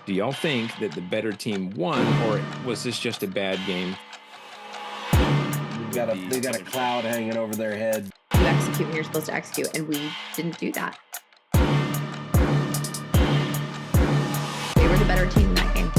Do y'all think that the better team won, or was this just a bad game? They got a cloud hanging over their head. You execute when you're supposed to execute, and we didn't do that. They were the better team in that game.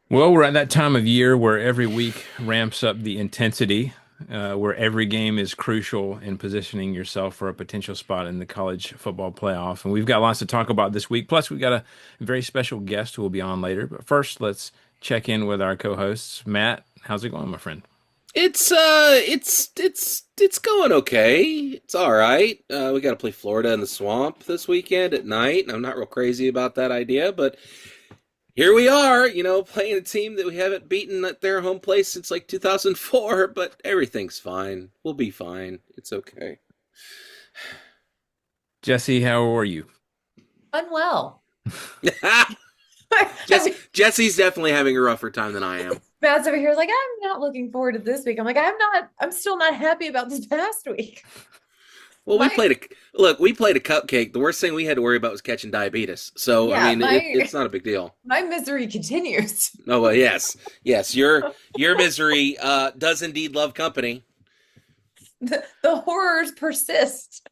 Well, we're at that time of year where every week ramps up the intensity, where every game is crucial in positioning yourself for a potential spot in the college football playoff. And we've got lots to talk about this week. Plus, we've got a very special guest who will be on later. But first, let's check in with our co-hosts. Matt, how's it going, my friend? It's going okay. It's all right. We got to play Florida in the Swamp this weekend at night. I'm not real crazy about that idea, but here we are, playing a team that we haven't beaten at their home place since like 2004, but everything's fine. We'll be fine. It's okay. Jesse, how are you? Unwell. Jesse's definitely having a rougher time than I am. Matt's over here like, I'm not looking forward to this week. I'm like, I'm still not happy about this past week. Well, we played a cupcake. The worst thing we had to worry about was catching diabetes. So, yeah, I mean, it's not a big deal. My misery continues. Oh, well, yes. Your misery does indeed love company. The horrors persist.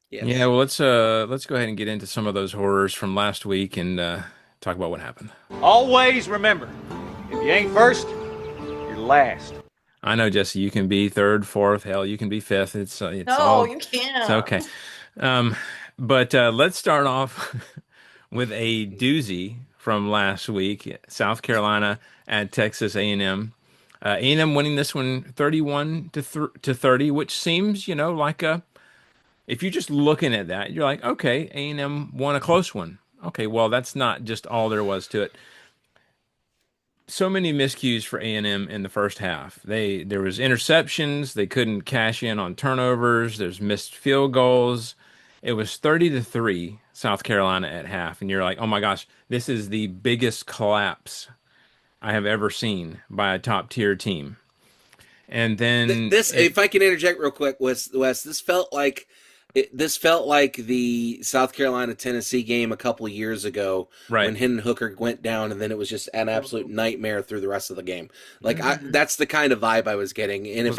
Yes. Yeah, well, let's go ahead and get into some of those horrors from last week and talk about what happened. Always remember, if you ain't first, you're last. I know, Jesse, you can be third, fourth, hell, you can be fifth. It's no, all, you can't. It's okay. But let's start off with a doozy from last week. South Carolina at Texas A&M. A&M winning this one 31-30, which seems, like if you're just looking at that, you're like, okay, A&M won a close one. Okay, well, that's not just all there was to it. So many miscues for A&M in the first half. There was interceptions. They couldn't cash in on turnovers. There's missed field goals. It was 30-3 South Carolina at half, and you're like, oh my gosh, this is the biggest collapse I have ever seen by a top tier team. And then if I can interject real quick, Wes, this felt like the South Carolina-Tennessee game a couple of years ago, right, when Hendon Hooker went down, and then it was just an absolute nightmare through the rest of the game. Like that's the kind of vibe I was getting. And if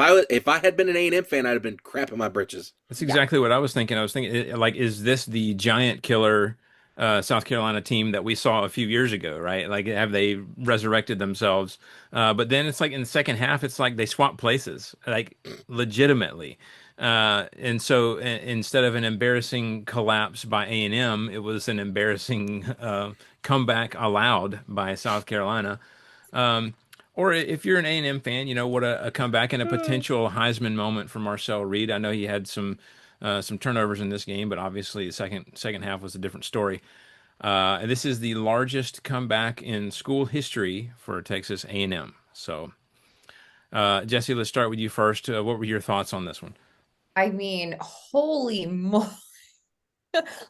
I had been an A&M fan, I'd have been crapping my britches. That's exactly what I was thinking. I was thinking, like, is this the giant killer South Carolina team that we saw a few years ago, right? Like, have they resurrected themselves? But then it's like in the second half, it's like they swap places, like legitimately. And so instead of an embarrassing collapse by A&M, it was an embarrassing comeback allowed by South Carolina. Or if you're an A&M fan, what a comeback and a potential Heisman moment for Marcel Reed. I know he had some turnovers in this game, but obviously the second half was a different story. This is the largest comeback in school history for Texas A&M. So, Jesse, let's start with you first. What were your thoughts on this one? I mean, holy moly.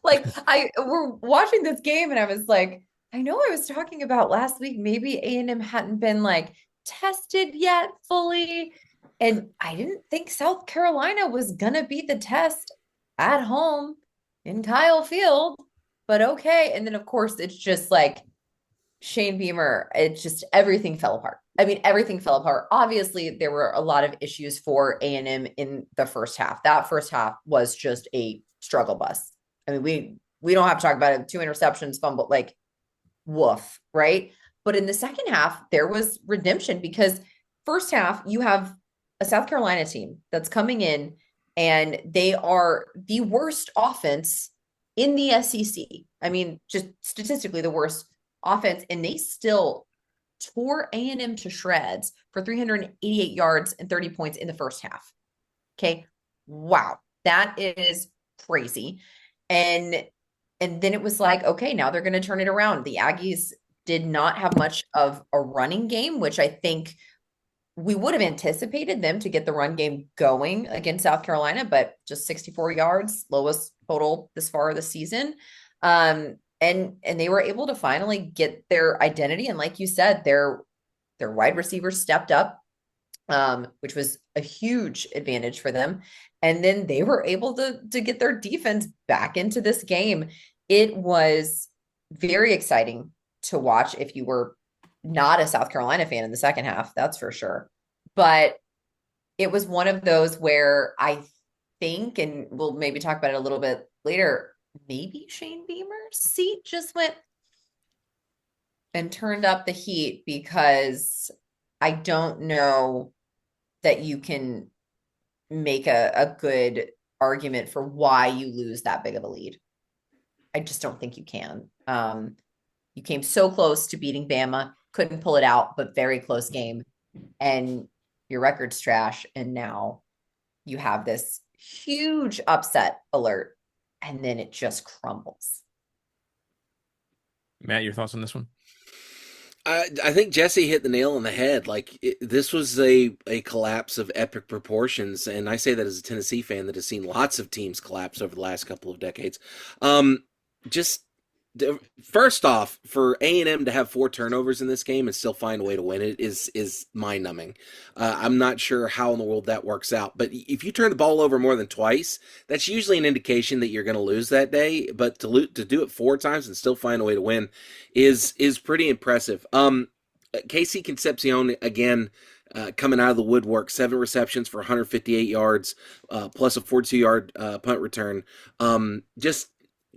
We're watching this game and I was like, I know I was talking about last week, maybe A&M hadn't been like tested yet fully. And I didn't think South Carolina was going to beat the test at home in Kyle Field, but okay. And then of course it's just like Shane Beamer, it's just everything fell apart. I mean, everything fell apart. Obviously, there were a lot of issues for A&M in the first half. That first half was just a struggle bus. I mean, we don't have to talk about it. 2 interceptions, fumble, like woof, right? But in the second half, there was redemption because first half, you have a South Carolina team that's coming in and they are the worst offense in the SEC. I mean, just statistically the worst offense, and they still tore A&M to shreds for 388 yards and 30 points in the first half. Okay. Wow. That is crazy. And then it was like, okay, now they're going to turn it around. The Aggies did not have much of a running game, which I think we would have anticipated them to get the run game going against South Carolina, but just 64 yards, lowest total this far this season. And they were able to finally get their identity. And like you said, their wide receivers stepped up. which was a huge advantage for them. And then they were able to get their defense back into this game. It was very exciting to watch if you were not a South Carolina fan in the second half, that's for sure. But it was one of those where I think, and we'll maybe talk about it a little bit later, maybe Shane Beamer's seat just went and turned up the heat, because I don't know that you can make a good argument for why you lose that big of a lead. I just don't think you can. You came so close to beating Bama, couldn't pull it out, but very close game. And your record's trash. And now you have this huge upset alert, and then it just crumbles. Matt, your thoughts on this one? I think Jesse hit the nail on the head. Like, this was a collapse of epic proportions, and I say that as a Tennessee fan that has seen lots of teams collapse over the last couple of decades. Just first off, for A&M to have 4 turnovers in this game and still find a way to win it is mind-numbing. I'm not sure how in the world that works out, but if you turn the ball over more than twice, that's usually an indication that you're going to lose that day. But to do it 4 times and still find a way to win is pretty impressive. Casey Concepcion again. Coming out of the woodwork, 7 receptions for 158 yards, plus a 42-yard punt return. Just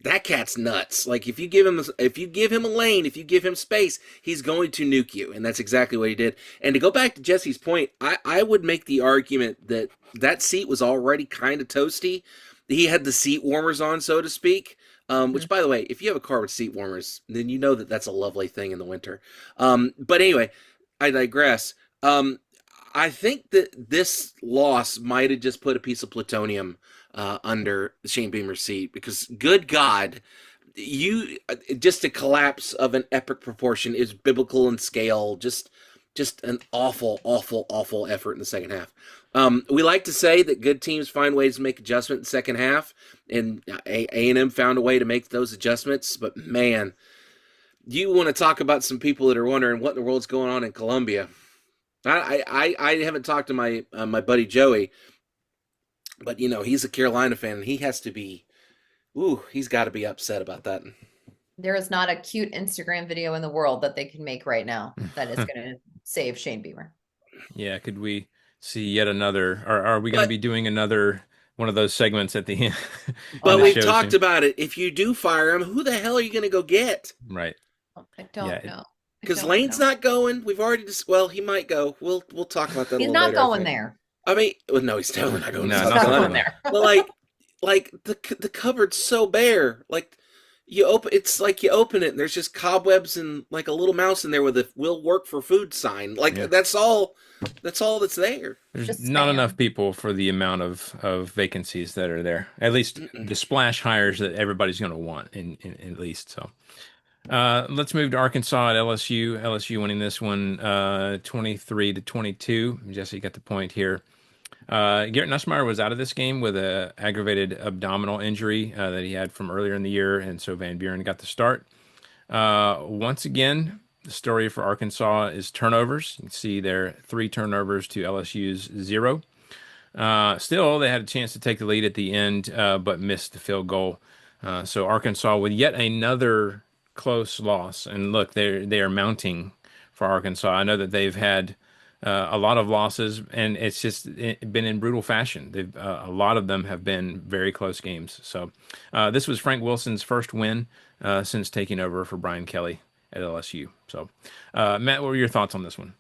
that cat's nuts. Like, if you give him a lane, if you give him space, he's going to nuke you, and that's exactly what he did. And to go back to Jesse's point, I would make the argument that seat was already kind of toasty. He had the seat warmers on, so to speak. Which, by the way, if you have a car with seat warmers, then you know that that's a lovely thing in the winter. But anyway, I digress. I think that this loss might have just put a piece of plutonium under Shane Beamer's seat, because good God, just a collapse of an epic proportion is biblical in scale. Just an awful, awful, awful effort in the second half. We like to say that good teams find ways to make adjustments in the second half, and A&M found a way to make those adjustments. But man, you want to talk about some people that are wondering what in the world's going on in Columbia. I haven't talked to my buddy Joey, but he's a Carolina fan, and he has to be, he's got to be upset about that. There is not a cute Instagram video in the world that they can make right now that is going to save Shane Beamer. Yeah, could we see yet another? Or are we going to be doing another one of those segments at the end? But we've talked about it. If you do fire him, who the hell are you going to go get? Right. I don't know. Because Lane's not going. We've already well, he might go. We'll talk about that. He's a little not later, going there. I mean, no, he's definitely not going. No, he's not going there. But like the cupboard's so bare. Like, it's like you open it and there's just cobwebs and like a little mouse in there with a "will work for food" sign. Like, that's all that's there. There's Just not spam. enough people for the amount of vacancies that are there. At least the splash hires that everybody's going to want, in at least. So let's move to Arkansas at LSU. LSU winning this one 23-22. Jesse got the point here. Garrett Nussmeier was out of this game with a aggravated abdominal injury that he had from earlier in the year, and so Van Buren got the start. Once again, the story for Arkansas is turnovers. You can see there 3 turnovers to LSU's 0. Still, they had a chance to take the lead at the end, but missed the field goal. So Arkansas with yet another close loss. And look, they are mounting for Arkansas. I know that they've had a lot of losses, and it's just been in brutal fashion. A lot of them have been very close games. So this was Frank Wilson's first win since taking over for Brian Kelly at LSU. So Matt, what were your thoughts on this one?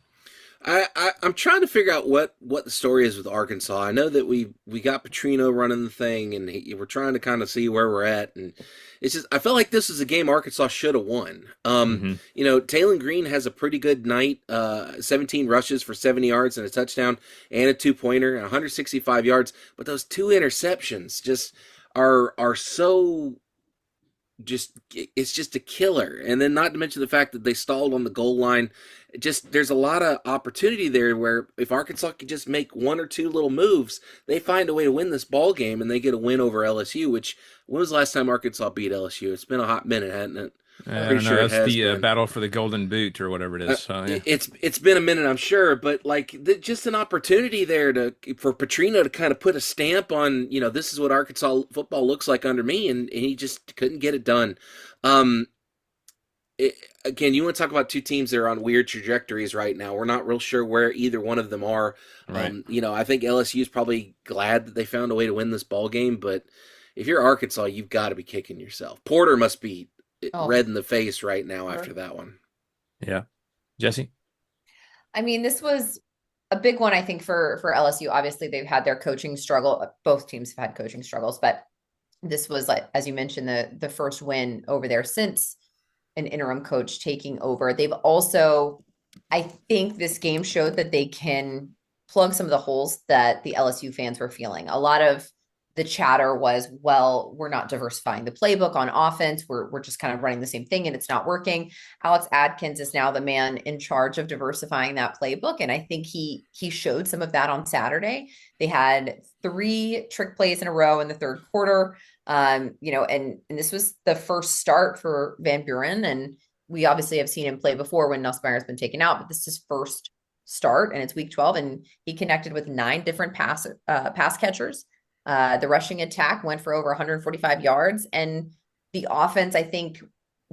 I'm trying to figure out what the story is with Arkansas. I know that we got Petrino running the thing, and we're trying to kind of see where we're at. And it's just, I felt like this is a game Arkansas should have won. Taylon Green has a pretty good night. 17 rushes for 70 yards and a touchdown and a 2-pointer, 165 yards. But those 2 interceptions just are so. It's just a killer. And then, not to mention the fact that they stalled on the goal line. There's a lot of opportunity there where if Arkansas could just make 1 or 2 little moves, they find a way to win this ball game, and they get a win over LSU. When was the last time Arkansas beat LSU? It's been a hot minute, hasn't it? I Pretty don't know. sure it That's has the been. battle for the golden boot or whatever it is. So yeah, It's been a minute, I'm sure, but like just an opportunity there to for Petrino to kind of put a stamp on, this is what Arkansas football looks like under me, and he just couldn't get it done. Um, it, Again, you want to talk about two teams that are on weird trajectories right now. We're not real sure where either one of them are. right. I think LSU is probably glad that they found a way to win this ball game, but if you're Arkansas, you've got to be kicking yourself. Porter must be Oh, red in the face right now sure. after that one. Yeah, Jesse. I mean, this was a big one, I think, for LSU. Obviously, they've had their coaching struggle. Both teams have had coaching struggles, but this was, like, as you mentioned, the first win over there since an interim coach taking over. They've also, I think this game showed that they can plug some of the holes that the LSU fans were feeling. A lot of the chatter was, well, we're not diversifying the playbook on offense. We're just kind of running the same thing and it's not working. Alex Adkins is now the man in charge of diversifying that playbook. And I think he showed some of that on Saturday. They had 3 trick plays in a row in the third quarter. And this was the first start for Van Buren. And we obviously have seen him play before when Nussmeier has been taken out, but this is his first start and it's week 12. And he connected with 9 different pass catchers. The rushing attack went for over 145 yards, and the offense, I think,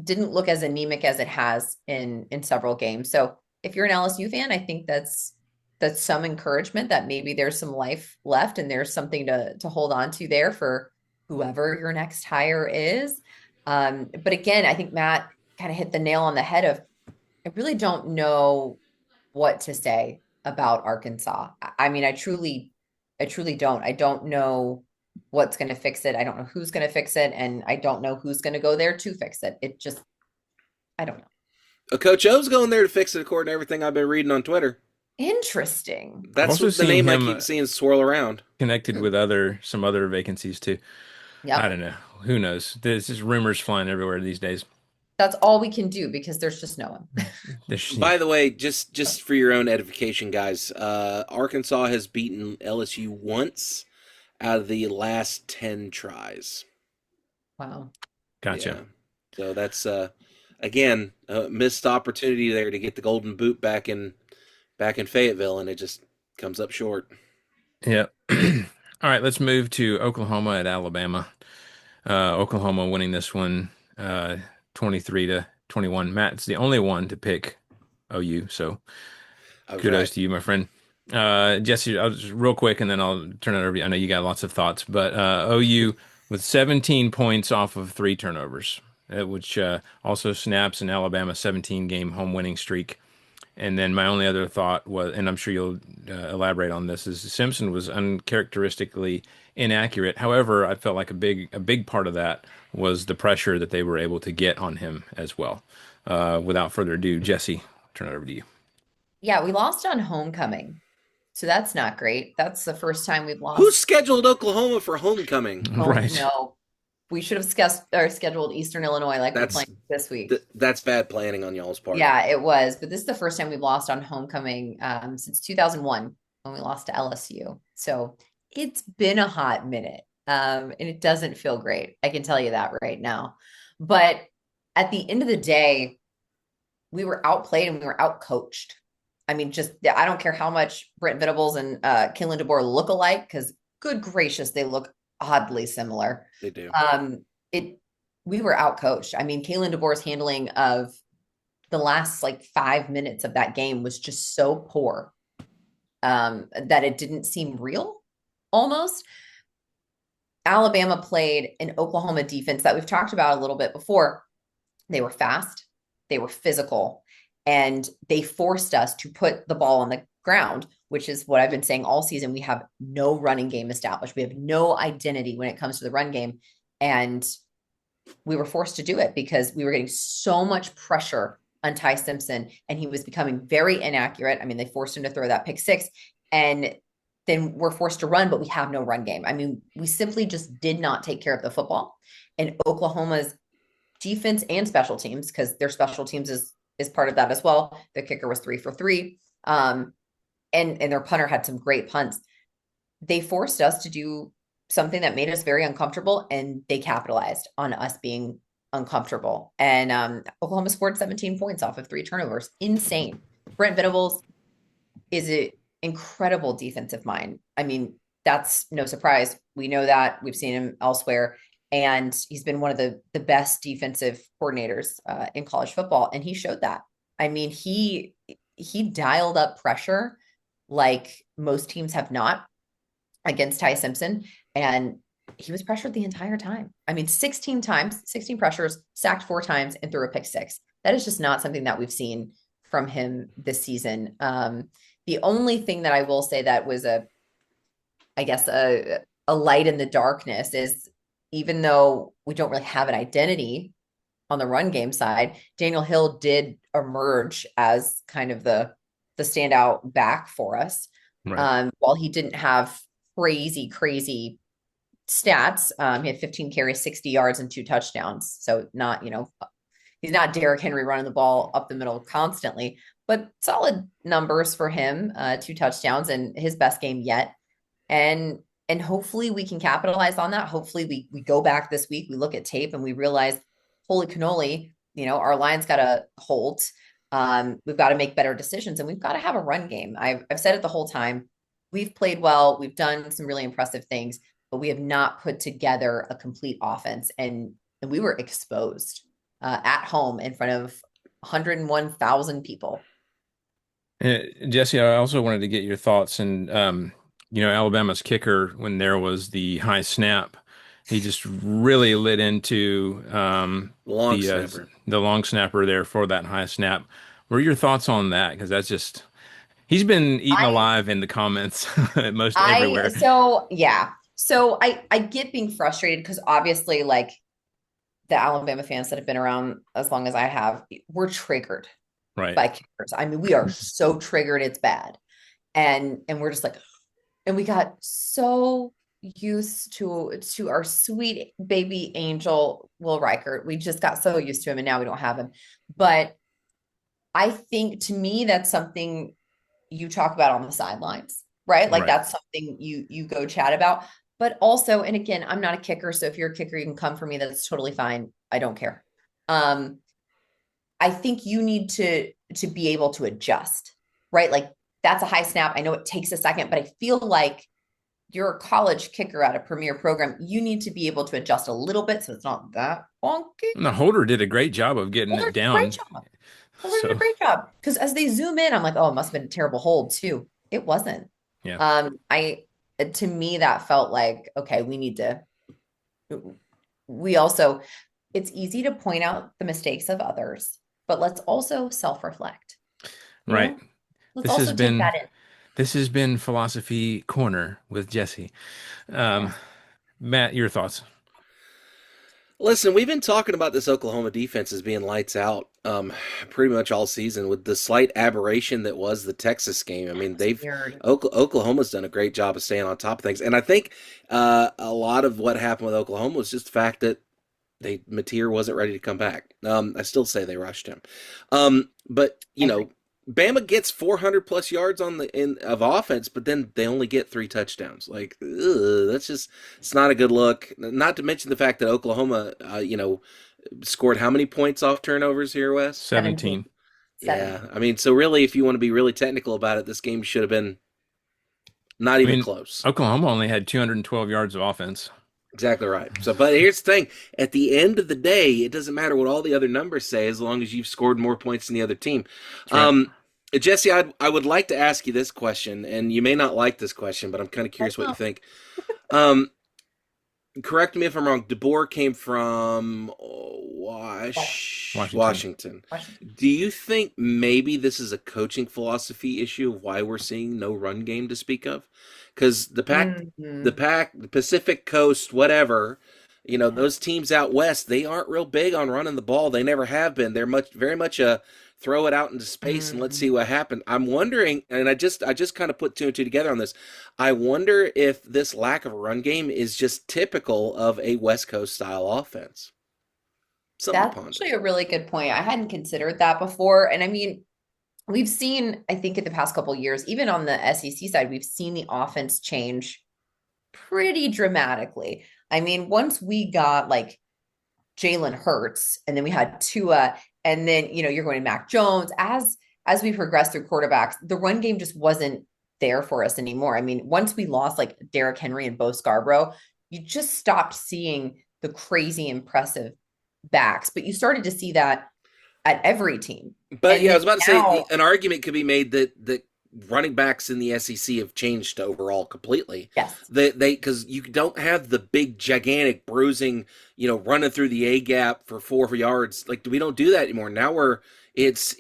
didn't look as anemic as it has in several games. So if you're an LSU fan, I think that's some encouragement that maybe there's some life left and there's something to hold on to there for whoever your next hire is. But again, I think Matt kind of hit the nail on the head of, I really don't know what to say about Arkansas. I mean, I truly don't. I don't know what's going to fix it. I don't know who's going to fix it. And I don't know who's going to go there to fix it. It just, I don't know. Coach O's going there to fix it, according to everything I've been reading on Twitter. Interesting. I've That's also the seen name I him keep seeing swirl around. connected with some other vacancies too. I Yep. don't know. Who knows? There's just rumors flying everywhere these days. That's all we can do because there's just no one. Yeah. By the way, just for your own edification, guys, Arkansas has beaten LSU once out of the last 10 tries. Wow. Gotcha. Yeah. So that's again a missed opportunity there to get the golden boot back in Fayetteville, and it just comes up short. Yeah. All right, let's move to Oklahoma at Alabama. Oklahoma winning this one 23-21. Matt's the only one to pick OU, so I was kudos right. to you, my friend. Jesse, I'll just real quick and then I'll turn it over to you. I know you got lots of thoughts, but OU with 17 points off of 3 turnovers, which also snaps an Alabama 17-game home winning streak. And then my only other thought was, and I'm sure you'll elaborate on this, is Simpson was uncharacteristically inaccurate. However, I felt like a big part of that was the pressure that they were able to get on him as well. Without further ado, Jesse, turn it over to you. Yeah, we lost on homecoming. So that's not great. That's the first time we've Who lost. scheduled Oklahoma for homecoming? Right. No, we should have scheduled Eastern Illinois like we're That's playing this week. that's bad planning on y'all's part. Yeah, it was. But this is the first time we've lost on homecoming since 2001 when we lost to LSU. So it's been a hot minute. And it doesn't feel great. I can tell you that right now. But at the end of the day, we were outplayed and we were outcoached. I mean, just I don't care how much Brent Venables and Kalen DeBoer look alike, because good gracious, they look oddly similar. They do. It We were outcoached. I mean, Kalen DeBoer's handling of the last like 5 minutes of that game was just so poor that it didn't seem real almost. Alabama played an Oklahoma defense that we've talked about a little bit before. They were fast, they were physical, and they forced us to put the ball on the ground, which is what I've been saying all season. We have no running game established. We have no identity when it comes to the run game. And we were forced to do it because we were getting so much pressure on Ty Simpson and he was becoming very inaccurate. I mean, they forced him to throw that pick 6 and then we're forced to run, but we have no run game. I mean, we simply just did not take care of the football. And Oklahoma's defense and special teams, because their special teams is part of that as well. The kicker was 3 for 3. And their punter had some great punts. They forced us to do something that made us very uncomfortable, and they capitalized on us being uncomfortable. And Oklahoma scored 17 points off of 3 turnovers. Insane. Brent Venables is an incredible defensive mind. I mean, that's no surprise. We know that. We've seen him elsewhere. And he's been one of the best defensive coordinators in college football. And he showed that. I mean, he dialed up pressure like most teams have not against Ty Simpson. And he was pressured the entire time. I mean, 16 times, 16 pressures, sacked 4 times, and threw a pick 6. That is just not something that we've seen from him this season. The only thing that I will say that was I guess a light in the darkness is, even though we don't really have an identity on the run game side, Daniel Hill did emerge as kind of the standout back for us. Right. While he didn't have crazy stats, he had 15 carries, 60 yards, and 2 touchdowns. So not, he's not Derrick Henry running the ball up the middle constantly, but solid numbers for him, 2 touchdowns and his best game yet. And hopefully we can capitalize on that. Hopefully we go back this week, we look at tape and we realize, holy cannoli, our line's got to hold. We've got to make better decisions, and we've got to have a run game. I've said it the whole time. We've played well. We've done some really impressive things, but we have not put together a complete offense. And we were exposed at home in front of 101,000 people. Jesse, I also wanted to get your thoughts. And Alabama's kicker, when there was the high snap, he just really lit into Long snapper. the long snapper there for that high snap. What are your thoughts on that? Because that's just, he's been eaten alive in the comments most everywhere. So I get being frustrated because obviously, like, the Alabama fans that have been around as long as I have, we're triggered by kickers. I mean, we are so triggered, it's bad. And we're just like, and we got so used to our sweet baby angel, Will Reichert. We just got so used to him, and now we don't have him. But I think, to me, that's something you talk about on the sidelines, right? Like, that's something you go chat about. But also, and again, I'm not a kicker, so if you're a kicker, you can come for me. That's totally fine. I don't care. I think you need to be able to adjust, right? Like, that's a high snap. I know it takes a second, but I feel like you're a college kicker at a premier program. You need to be able to adjust a little bit so it's not that wonky. And the holder did a great job of getting it down. Great job. Holder did a great job. Because as they zoom in, I'm like, oh, it must have been a terrible hold too. It wasn't. Yeah. To me, that felt like, okay, it's easy to point out the mistakes of others, but let's also self-reflect. Right. Let's also take that in. This has been Philosophy Corner with Jesse. Matt, your thoughts? Listen, we've been talking about this Oklahoma defense as being lights out pretty much all season, with the slight aberration that was the Texas game. I mean, Oklahoma's done a great job of staying on top of things. And I think a lot of what happened with Oklahoma was just the fact that Mateer wasn't ready to come back. I still say they rushed him. But, Bama gets 400 plus yards of offense, but then they only get 3 touchdowns. Like, it's not a good look. Not to mention the fact that Oklahoma, scored how many points off turnovers here, Wes? 17. Yeah, I mean, so really, if you want to be really technical about it, this game should have been not even close. Oklahoma only had 212 yards of offense. Exactly right. So, but here's the thing. At the end of the day, it doesn't matter what all the other numbers say as long as you've scored more points than the other team. Jesse, I would like to ask you this question, and you may not like this question, but I'm kind of curious what you think. Correct me if I'm wrong. DeBoer came from Washington. Do you think maybe this is a coaching philosophy issue of why we're seeing no run game to speak of? Because the Pacific Coast, whatever, those teams out west, they aren't real big on running the ball. They never have been. They're very much a throw it out into space and let's see what happens. I'm wondering, and I just kind of put 2 and 2 together on this. I wonder if this lack of a run game is just typical of a West Coast style offense. That's actually a really good point. I hadn't considered that before. And I mean, we've seen, I think in the past couple of years, even on the SEC side, we've seen the offense change pretty dramatically. I mean, once we got like Jalen Hurts, and then we had Tua, and then you're going to Mac Jones. As we progressed through quarterbacks, the run game just wasn't there for us anymore. I mean, once we lost like Derrick Henry and Bo Scarborough, you just stopped seeing the crazy impressive backs, but you started to see that at every team. But And yeah, I then was about to say now, an argument could be made that running backs in the SEC have changed overall completely. yes. They because you don't have the big gigantic bruising, running through the A gap for 4 yards. Like we don't do that anymore. Now it's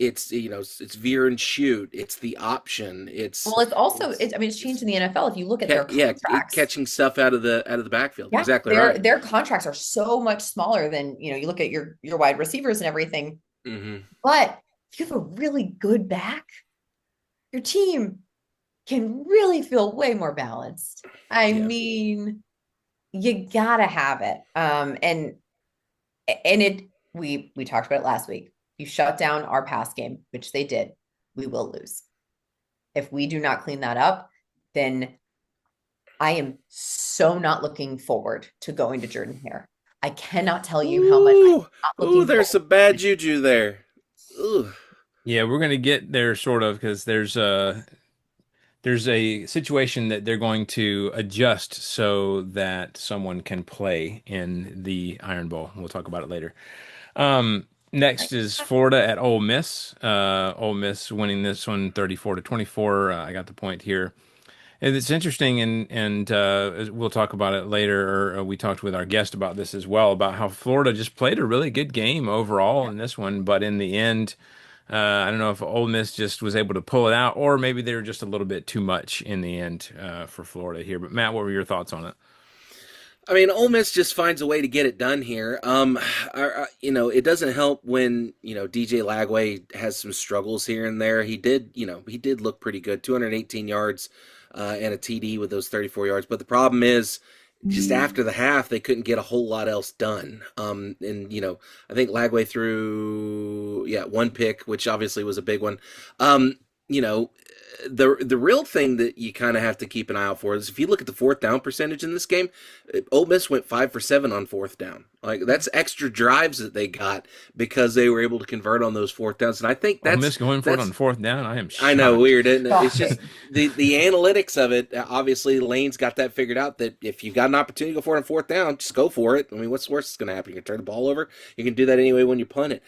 veer and shoot. It's the option. Well, I mean, it's changed in the NFL. If you look at their contracts, catching stuff out of the backfield. yeah, Exactly their right. their contracts are so much smaller than, you look at your wide receivers and everything. Mm-hmm. But if you have a really good back, your team can really feel way more balanced. I mean, you gotta have it. And we talked about it last week. You shut down our pass game, which they did. We will lose. If we do not clean that up, then I am so not looking forward to going to Jordan Hare. I cannot tell you how much I'm not looking there's forward. some bad juju there. Ooh. Yeah, we're going to get there sort of because there's a situation that they're going to adjust so that someone can play in the Iron Bowl. We'll talk about it later. Next is Florida at Ole Miss. Ole Miss winning this one 34-24. I got the point here. And it's interesting, and we'll talk about it later. Or we talked with our guest about this as well, about how Florida just played a really good game overall in this one, but in the end, I don't know if Ole Miss just was able to pull it out, or maybe they were just a little bit too much in the end for Florida here. But Matt, what were your thoughts on it? I mean, Ole Miss just finds a way to get it done here. It doesn't help when DJ Lagway has some struggles here and there. He did look pretty good, 218 yards and a TD with those 34 yards. But the problem is, just after the half, they couldn't get a whole lot else done. I think Lagway threw one pick, which obviously was a big one. You know, the real thing that you kind of have to keep an eye out for is if you look at the fourth down percentage in this game, Ole Miss went 5 for 7 on fourth down. Like that's extra drives that they got because they were able to convert on those fourth downs. And I think Ole Miss going for it on fourth down. I am shocked. I know, weird, isn't it? It's just the analytics of it. Obviously, Lane's got that figured out that if you got an opportunity to go for it on fourth down, just go for it. I mean, what's worse is going to happen? You can turn the ball over. You can do that anyway when you punt it.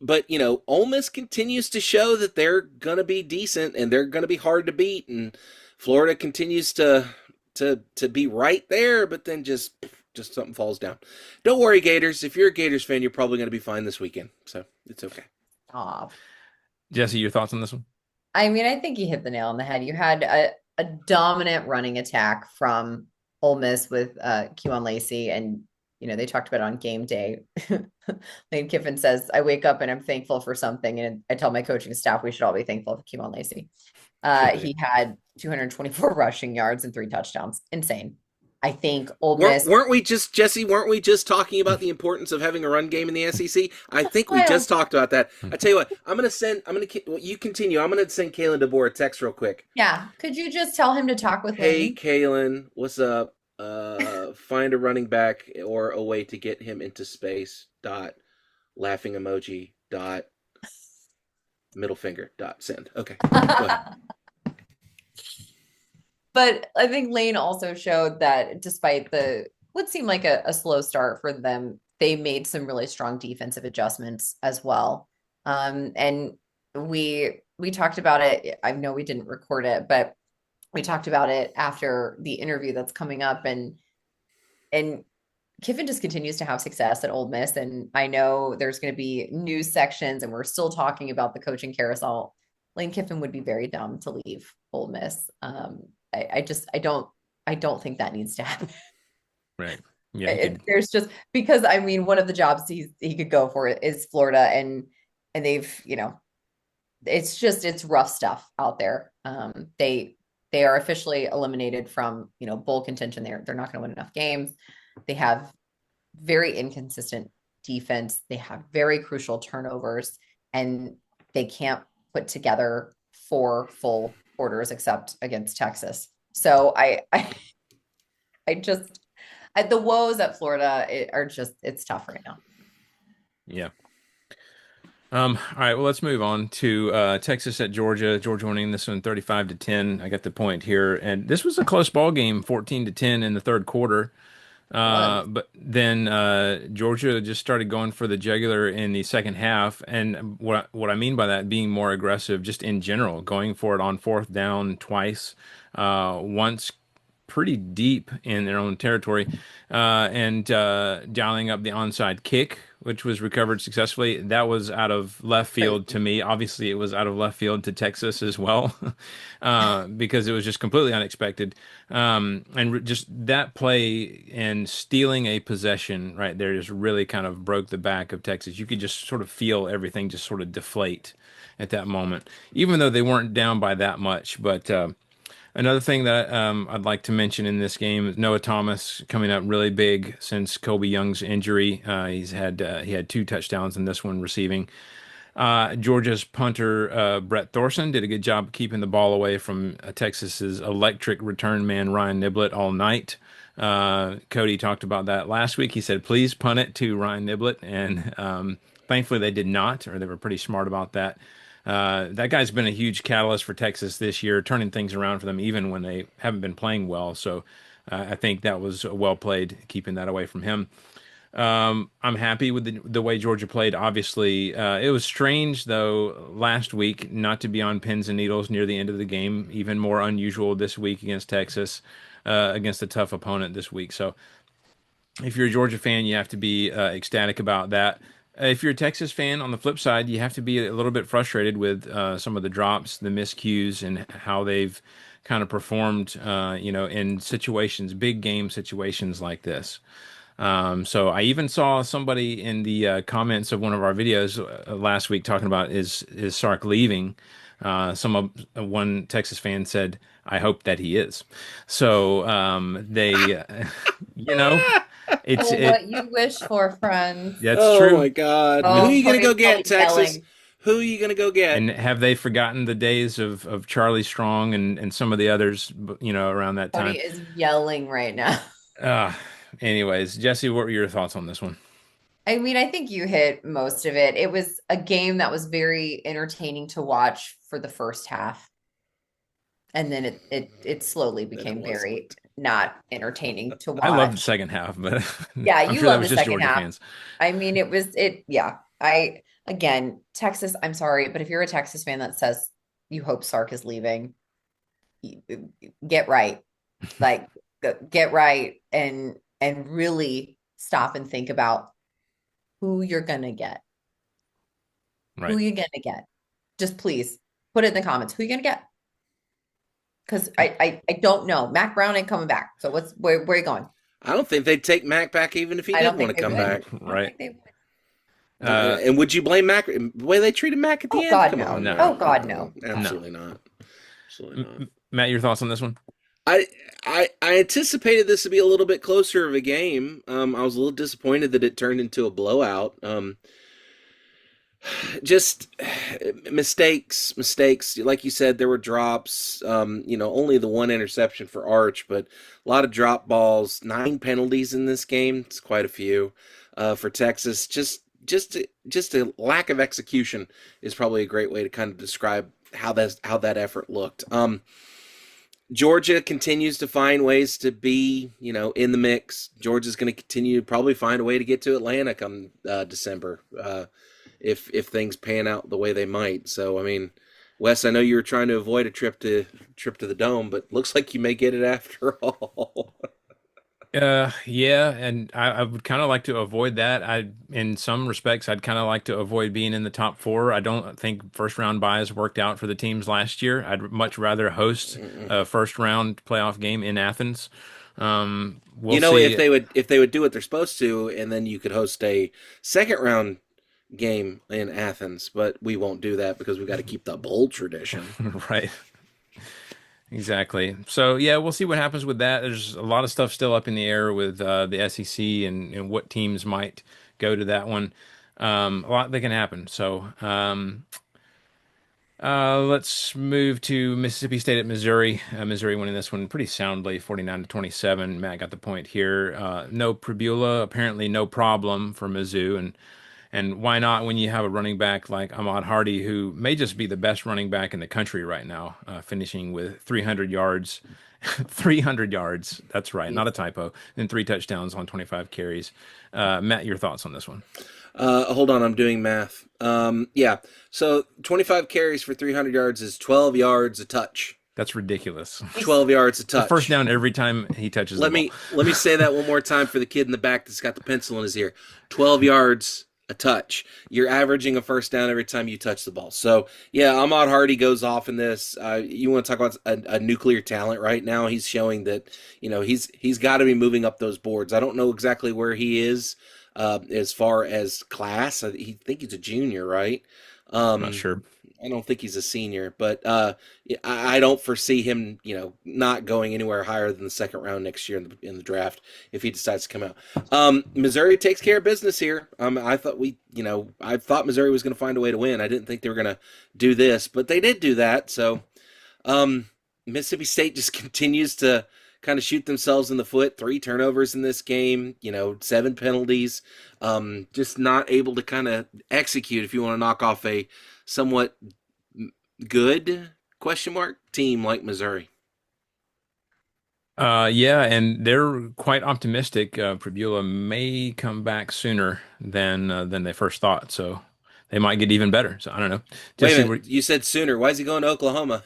But Ole Miss continues to show that they're gonna be decent and they're gonna be hard to beat, and Florida continues to be right there, but then just something falls down. Don't worry, Gators. If you're a Gators fan, you're probably gonna be fine this weekend, so it's okay. Stop. Jesse, your thoughts on this one? I mean, I think you hit the nail on the head. You had a dominant running attack from Ole Miss with Keon Lacey, and they talked about it on game day. Lane Kiffin says, I wake up and I'm thankful for something. And I tell my coaching staff we should all be thankful for Keon Lacey. He had 224 rushing yards and 3 touchdowns. Insane. I think Ole Miss. Weren't we just, Jesse, weren't we just talking about the importance of having a run game in the SEC? I think we just talked about that. I tell you what, you continue. I'm going to send Kalen DeBoer a text real quick. Yeah. Could you just tell him to talk with Hey, Lane? Kalen, what's up? Find a running back or a way to get him into space. Laughing emoji. Middle finger. Send. Okay. Go ahead. But I think Lane also showed that despite what seemed like a slow start for them, they made some really strong defensive adjustments as well. And we talked about it. I know we didn't record it, but we talked about it after the interview that's coming up, and Kiffin just continues to have success at Ole Miss. And I know there's going to be news sections and we're still talking about the coaching carousel. Lane Kiffin would be very dumb to leave Ole Miss. I don't think that needs to happen. Right. Yeah. There's just, because I mean, one of the jobs he could go for is Florida, and they've, it's rough stuff out there. They are officially eliminated from, bowl contention. They're not going to win enough games. They have very inconsistent defense. They have very crucial turnovers, and they can't put together 4 full quarters except against Texas. So I The woes at Florida are just, it's tough right now. Yeah. All right, well, let's move on to Texas at Georgia. Georgia winning this one 35-10. I got the point here. And this was a close ball game, 14-10 in the third quarter. It was. But then Georgia just started going for the jugular in the second half. And what I mean by that, being more aggressive just in general, going for it on fourth down twice, once pretty deep in their own territory, and dialing up the onside kick, which was recovered successfully. That was out of left field to me. Obviously, it was out of left field to Texas as well, because it was just completely unexpected. And just that play and stealing a possession right there just really kind of broke the back of Texas. You could just sort of feel everything just sort of deflate at that moment, even though they weren't down by that much. But another thing that I'd like to mention in this game is Noah Thomas coming up really big since Kobe Young's injury. He had two touchdowns in this one receiving. Georgia's punter Brett Thorson did a good job keeping the ball away from Texas's electric return man Ryan Niblett all night. Cody talked about that last week. He said, "Please punt it to Ryan Niblett," and thankfully they did not, or they were pretty smart about that. That guy's been a huge catalyst for Texas this year, turning things around for them even when they haven't been playing well. So I think that was well played, keeping that away from him. I'm happy with the way Georgia played. Obviously, it was strange though last week not to be on pins and needles near the end of the game. Even more unusual this week against Texas, against a tough opponent this week. So if you're a Georgia fan, you have to be ecstatic about that. If you're a Texas fan, on the flip side, you have to be a little bit frustrated with some of the drops, the miscues, and how they've kind of performed, in situations, big game situations like this. So I even saw somebody in the comments of one of our videos last week talking about is Sark leaving? One Texas fan said, "I hope that he is." So you know, it's Oh, what you wish for, friends. that's Oh true. my God. Who are Oh, you going to go Cody's get, probably Texas? yelling. Who are you going to go get? And have they forgotten the days of Charlie Strong and some of the others, around that Cody time? is yelling right now. Uh, Anyways, Jesse, what were your thoughts on this one? I mean, I think you hit most of it. It was a game that was very entertaining to watch for the first half. And then it slowly Then it became very wasn't. not entertaining to I loved the watch. second half, but Yeah, I'm you sure that love was the just second Georgia half. fans. I mean, yeah. Again, Texas, I'm sorry, but if you're a Texas fan that says you hope Sark is leaving, get right. Like, get right and really stop and think about who you're gonna get. Who Right. you gonna get? Just please put it in the comments. Who you gonna get? Because I don't know. Mac Brown ain't coming back. So where are you going? I don't think they'd take Mac back even if he I did don't want think to they come would. back. I don't Right. think they would. Uh, And would you blame Mac? The way they treated Mac at the Oh end? God, Come no. on. No. Oh God, no. no. Absolutely not. Absolutely not. Matt, your thoughts on this one? I, I anticipated this to be a little bit closer of a game. I was a little disappointed that it turned into a blowout. Just mistakes. Like you said, there were drops. Only the one interception for Arch, but a lot of drop balls. 9 penalties in this game. It's quite a few for Texas. Just a lack of execution is probably a great way to kind of describe how that effort looked. Georgia continues to find ways to be, in the mix. Georgia's going to continue to probably find a way to get to Atlanta come December, if things pan out the way they might. So, I mean, Wes, I know you were trying to avoid a trip to the Dome, but looks like you may get it after all. Yeah, and I would kind of like to avoid that. In some respects, I'd kind of like to avoid being in the top four. I don't think first round buys worked out for the teams last year. I'd much rather host a first round playoff game in Athens. We'll If see. they would do what they're supposed to, and then you could host a second round game in Athens, but we won't do that because we got to keep the bowl tradition. Right. Exactly. So yeah, we'll see what happens with that. There's a lot of stuff still up in the air with the SEC and what teams might go to that one. A lot that can happen. So Let's move to Mississippi State at Missouri. Missouri winning this one pretty soundly, 49-27. Matt got the point here. No Pribula, apparently no problem for Mizzou, and why not when you have a running back like Ahmad Hardy, who may just be the best running back in the country right now, finishing with 300 yards. 300 yards. That's right, not a typo. And 3 touchdowns on 25 carries. Matt, your thoughts on this one? Hold on, I'm doing math. Yeah, so 25 carries for 300 yards is 12 yards a touch. That's ridiculous. 12 yards a touch. The first down every time he touches the ball. Let me say that one more time for the kid in the back that's got the pencil in his ear. 12 yards a touch. You're averaging a first down every time you touch the ball. So, yeah, Ahmad Hardy goes off in this. You want to talk about a nuclear talent right now? He's showing that, he's got to be moving up those boards. I don't know exactly where he is as far as class. I think he's a junior, right? I'm not sure. I don't think he's a senior, but I don't foresee him, not going anywhere higher than the second round next year in the draft if he decides to come out. Missouri takes care of business here. I thought Missouri was going to find a way to win. I didn't think they were going to do this, but they did do that. So Mississippi State just continues to kind of shoot themselves in the foot. 3 turnovers in this game, 7 penalties, just not able to kind of execute if you want to knock off a somewhat good team like Missouri. Yeah, and they're quite optimistic. Pribula may come back sooner than they first thought, so they might get even better. So I don't know. Wait a minute, you said sooner. Why is he going to Oklahoma?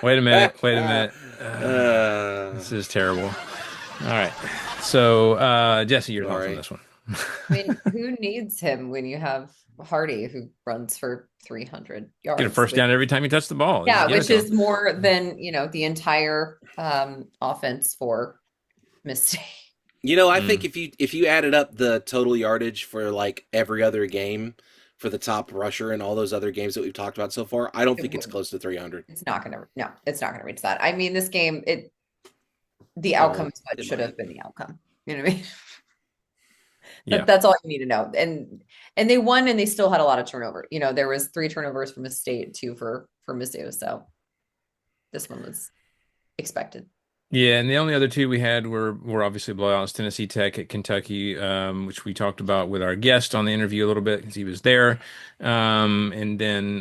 Wait a minute. This is terrible. All right. So, Jesse, your thoughts on this one? I mean, who needs him when you have Hardy who runs for 300 yards? Get a first down every time you touch the ball. Yeah, which is more than, the entire offense for Mississippi. I think if you added up the total yardage for like every other game for the top rusher and all those other games that we've talked about so far, I don't think it's close to 300. It's not going to reach that. I mean, this game, the outcome is what should have been the outcome. You know what I mean? Yeah. That's all you need to know. And they won, and they still had a lot of turnover. There was 3 turnovers from Mississippi State, 2 for Mizzou. So this one was expected. Yeah, and the only other 2 we had were obviously blowouts. Tennessee Tech at Kentucky, which we talked about with our guest on the interview a little bit because he was there. And then,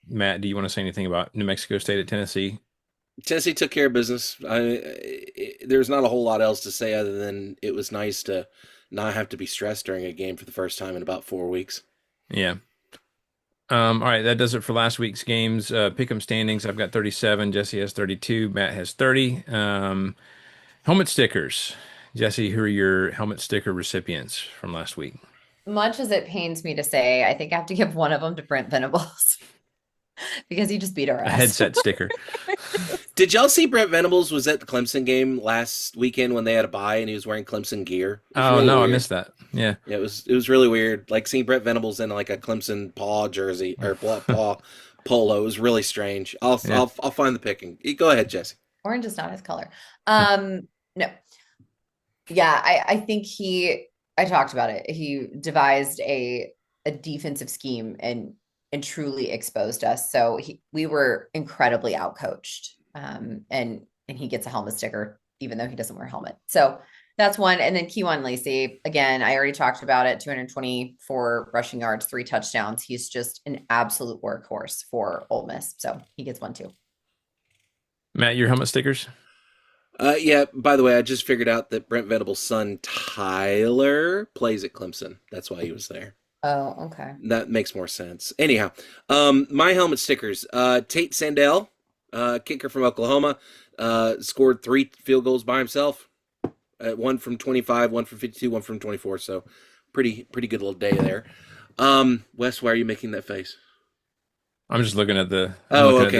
Matt, do you want to say anything about New Mexico State at Tennessee? Tennessee took care of business. There's not a whole lot else to say other than it was nice to not have to be stressed during a game for the first time in about 4 weeks. Yeah. All right, that does it for last week's games. Pick'em standings, I've got 37. Jesse has 32. Matt has 30. Helmet stickers. Jesse, who are your helmet sticker recipients from last week? Much as it pains me to say, I think I have to give one of them to Brent Venables because he just beat our ass. A headset sticker. Did y'all see Brent Venables was at the Clemson game last weekend when they had a bye and he was wearing Clemson gear? Oh, really no, weird. I missed that. Yeah. Yeah, it was really weird. Like seeing Brent Venables in like a Clemson paw jersey or paw polo. It was really strange. I'll find the picking. Go ahead, Jesse. Orange is not his color. No. Yeah, I think I talked about it. He devised a defensive scheme and truly exposed us. So we were incredibly outcoached. And he gets a helmet sticker, even though he doesn't wear a helmet. So that's one. And then Kewan Lacey, again, I already talked about it, 224 rushing yards, 3 touchdowns. He's just an absolute workhorse for Ole Miss. So he gets one too. Matt, your helmet stickers? Yeah, by the way, I just figured out that Brent Venables' son, Tyler, plays at Clemson. That's why he was there. Oh, okay. That makes more sense. Anyhow, my helmet stickers. Tate Sandell, kicker from Oklahoma, scored 3 field goals by himself. 1 from 25, 1 from 52, 1 from 24. So pretty good little day there. Wes, why are you making that face? I'm just looking at the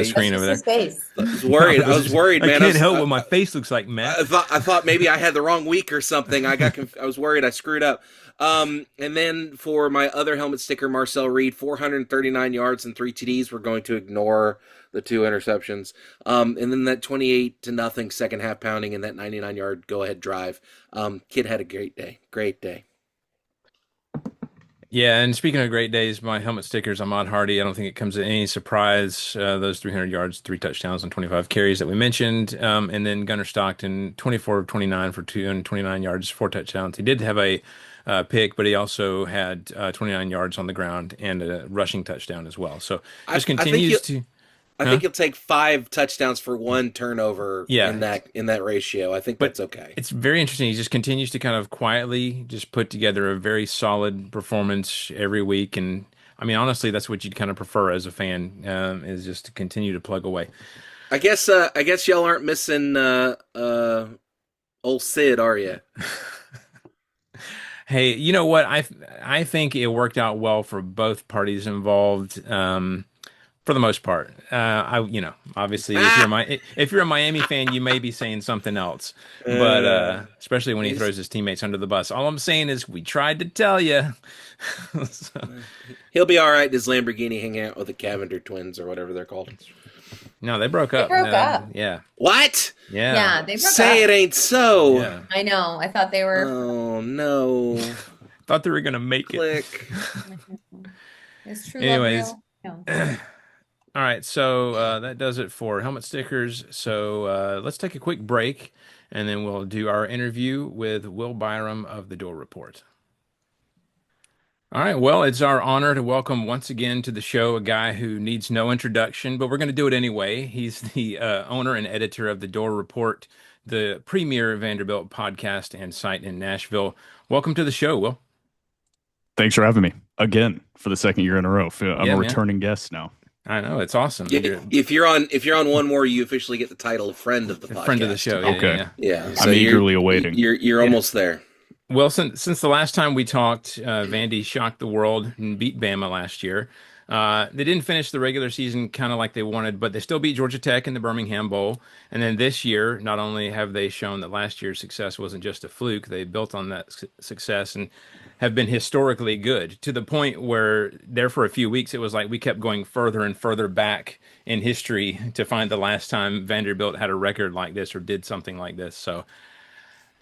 screen over there. Face. I was worried. I was worried, man. I can't help what my face looks like, Matt. I thought maybe I had the wrong week or something. I was worried I screwed up. And then for my other helmet sticker, Marcel Reed, 439 yards and 3 TDs. We're going to ignore the 2 interceptions. And then that 28-0 second half pounding and that 99-yard go-ahead drive. Kid had a great day. Great day. Yeah, and speaking of great days, my helmet stickers, Ahmad Hardy, I don't think it comes as any surprise. Those 300 yards, 3 touchdowns, and 25 carries that we mentioned. And then Gunnar Stockton, 24 of 29 for 229 yards, 4 touchdowns. He did have a pick, but he also had 29 yards on the ground and a rushing touchdown as well. So I just I think you continues to, I huh? think you'll take 5 touchdowns for 1 turnover Yeah, in that ratio. I think but that's okay. it's very interesting. He just continues to kind of quietly just put together a very solid performance every week. And I mean, honestly, that's what you'd kind of prefer as a fan, is just to continue to plug away. I guess y'all aren't missing old Sid, are you? Hey, you know what? I think it worked out well for both parties involved. For the most part, obviously, Ah, if you're a Miami fan, you may be saying something else, but uh, especially when he he's throws his teammates under the bus. All I'm saying is we tried to tell you. So, he'll be all right in his Lamborghini hanging out with the Cavender twins or whatever they're called. no, they broke They up. broke up. Yeah, What? yeah, Yeah, they broke Say up. it ain't so. yeah. I know. I thought they were. Oh no. Thought they were gonna make it. Click. Is true love Anyways, real? No. all right. So that does it for helmet stickers. So let's take a quick break, and then we'll do our interview with Will Byrum of the Door Report. All right. Well, it's our honor to welcome once again to the show a guy who needs no introduction, but we're going to do it anyway. He's the owner and editor of the Door Report, the premier Vanderbilt podcast and site in Nashville. Welcome to the show, Will. Thanks for having me again for the second year in a row. I'm Yeah, a man. returning guest now. I know it's awesome. Yeah, You're if you're on one more, you officially get the title of friend of the a friend of the podcast. show. Yeah, Okay. yeah, Yeah, I'm eagerly awaiting. You're yeah. almost there. Well, since the last time we talked, Vandy shocked the world and beat Bama last year. They didn't finish the regular season kind of like they wanted, but they still beat Georgia Tech in the Birmingham Bowl. And then this year, not only have they shown that last year's success wasn't just a fluke, they built on that success and have been historically good to the point where there for a few weeks it was like we kept going further and further back in history to find the last time Vanderbilt had a record like this or did something like this.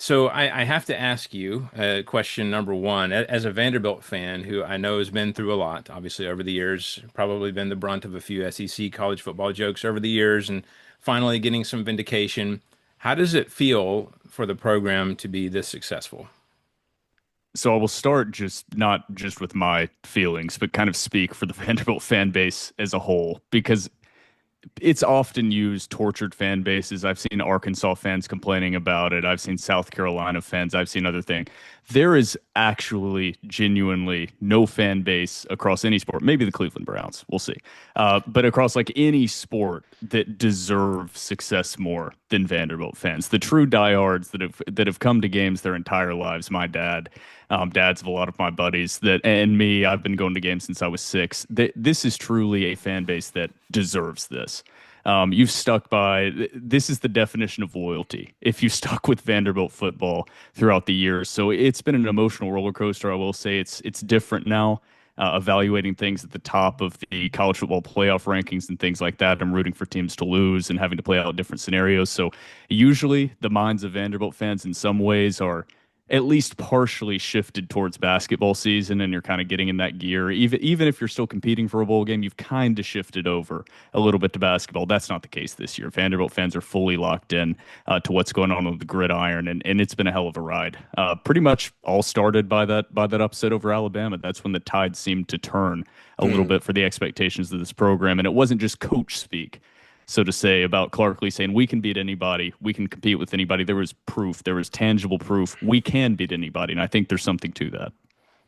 So I have to ask you question number one. As a Vanderbilt fan who I know has been through a lot, obviously over the years, probably been the brunt of a few SEC college football jokes over the years, and finally getting some vindication. How does it feel for the program to be this successful? So I will start not just with my feelings, but kind of speak for the Vanderbilt fan base as a whole, because it's often used tortured fan bases. I've seen Arkansas fans complaining about it. I've seen South Carolina fans. I've seen other things. There is actually genuinely no fan base across any sport. Maybe the Cleveland Browns. We'll see. But across like any sport that deserve success more than Vanderbilt fans. The true diehards that have come to games their entire lives. My dad, dads of a lot of my buddies that and me. I've been going to games since I was 6. This is truly a fan base that deserves this. You've stuck by this is the definition of loyalty. If you stuck with Vanderbilt football throughout the years, so it's been an emotional roller coaster. I will say it's different now. Evaluating things at the top of the college football playoff rankings and things like that. I'm rooting for teams to lose and having to play out different scenarios. So usually the minds of Vanderbilt fans in some ways are at least partially shifted towards basketball season, and you're kind of getting in that gear. Even if you're still competing for a bowl game, you've kind of shifted over a little bit to basketball. That's not the case this year. Vanderbilt fans are fully locked in to what's going on with the gridiron, and it's been a hell of a ride. Pretty much all started by that upset over Alabama. That's when the tide seemed to turn a little bit for the expectations of this program, and it wasn't just coach speak, so to say, about Clark Lee saying we can beat anybody, we can compete with anybody. There was proof, there was tangible proof we can beat anybody, and I think there's something to that.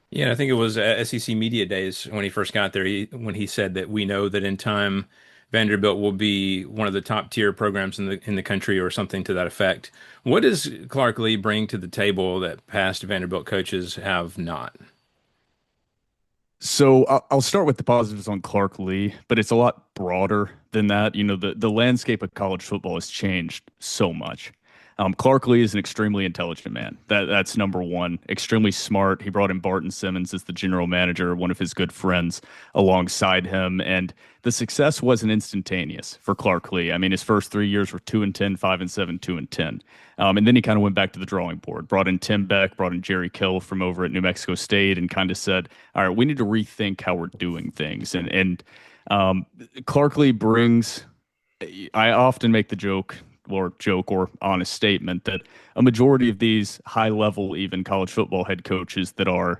Yeah, I think it was SEC Media Days when he first got there, when he said that we know that in time Vanderbilt will be one of the top tier programs in the country or something to that effect. What does Clark Lee bring to the table that past Vanderbilt coaches have not? So I'll start with the positives on Clark Lee, but it's a lot broader than that. You know, the landscape of college football has changed so much. Clark Lee is an extremely intelligent man. That's number one. Extremely smart. He brought in Barton Simmons as the general manager, one of his good friends, alongside him, and the success wasn't instantaneous for Clark Lee. I mean, his first 3 years were 2-10, 5-7, 2-10, and then he kind of went back to the drawing board. Brought in Tim Beck, brought in Jerry Kill from over at New Mexico State, and kind of said, "All right, we need to rethink how we're doing things." And Clark Lee brings. I often make the joke or honest statement that a majority of these high level, even college football head coaches that are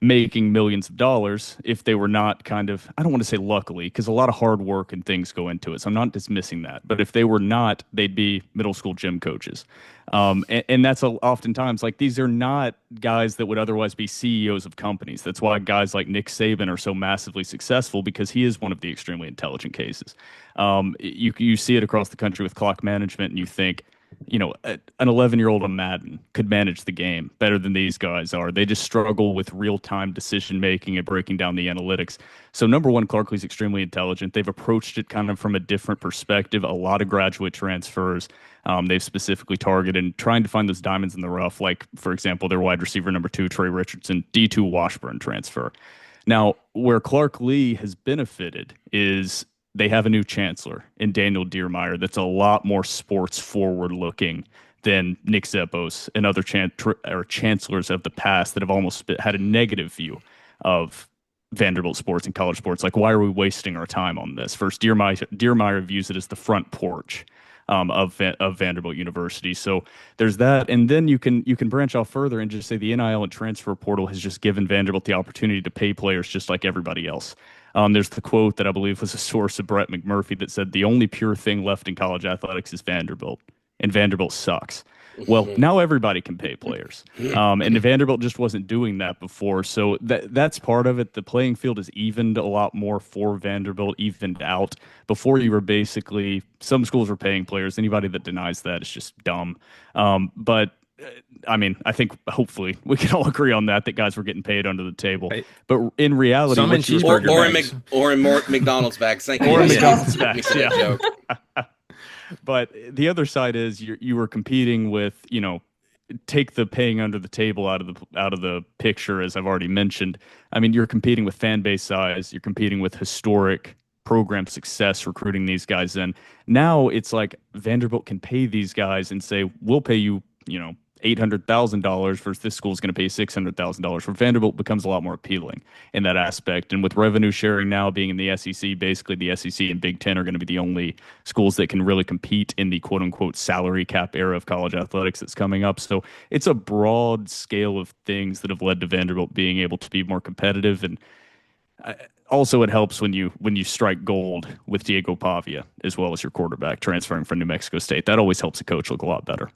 making millions of dollars, if they were not kind of, I don't want to say luckily, because a lot of hard work and things go into it. So I'm not dismissing that. But if they were not, they'd be middle school gym coaches. And that's oftentimes like these are not guys that would otherwise be CEOs of companies. That's why guys like Nick Saban are so massively successful, because he is one of the extremely intelligent cases. You see it across the country with clock management, and you think, an 11-year-old on Madden could manage the game better than these guys are. They just struggle with real-time decision making and breaking down the analytics. So number one, Clark Lee's extremely intelligent. They've approached it kind of from a different perspective. A lot of graduate transfers. They've specifically targeted trying to find those diamonds in the rough. Like, for example, their wide receiver number 2, Trey Richardson, D2 Washburn transfer. Now, where Clark Lee has benefited is they have a new chancellor in Daniel Diermeyer that's a lot more sports forward looking than Nick Zeppos and other chancellors of the past that have almost had a negative view of Vanderbilt sports and college sports. Like, why are we wasting our time on this? First, Diermeyer views it as the front porch of Vanderbilt University. So there's that, and then you can branch off further and just say the NIL and transfer portal has just given Vanderbilt the opportunity to pay players just like everybody else. There's the quote that I believe was a source of Brett McMurphy that said, "The only pure thing left in college athletics is Vanderbilt, and Vanderbilt sucks." Well, now everybody can pay players, and Vanderbilt just wasn't doing that before. So that's part of it. The playing field is evened a lot more for Vanderbilt, evened out. Before, you were basically, some schools were paying players. Anybody that denies that is just dumb. But I mean, I think hopefully we can all agree on that guys were getting paid under the table. Right. But in reality, some in cheeseburger bags. or in McDonald's bags. Thank you. Or in McDonald's bags. Yeah. But the other side is you were competing with, take the paying under the table out of the picture, as I've already mentioned. I mean, you're competing with fan base size, you're competing with historic program success, recruiting these guys in. Now it's like Vanderbilt can pay these guys and say, we'll pay you, $800,000 versus this school is going to pay $600,000. For Vanderbilt becomes a lot more appealing in that aspect. And with revenue sharing now being in the SEC, basically the SEC and Big Ten are going to be the only schools that can really compete in the quote unquote salary cap era of college athletics that's coming up. So it's a broad scale of things that have led to Vanderbilt being able to be more competitive. And also it helps when you strike gold with Diego Pavia as well as your quarterback transferring from New Mexico State. That always helps a coach look a lot better.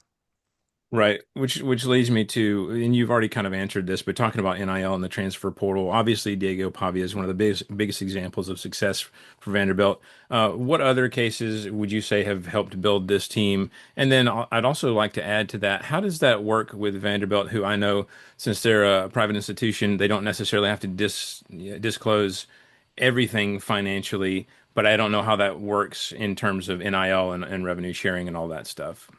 Right, which leads me to, and you've already kind of answered this, but talking about NIL and the transfer portal, obviously Diego Pavia is one of the biggest examples of success for Vanderbilt. What other cases would you say have helped build this team? And then I'd also like to add to that, how does that work with Vanderbilt, who I know, since they're a private institution, they don't necessarily have to disclose everything financially, but I don't know how that works in terms of NIL and revenue sharing and all that stuff.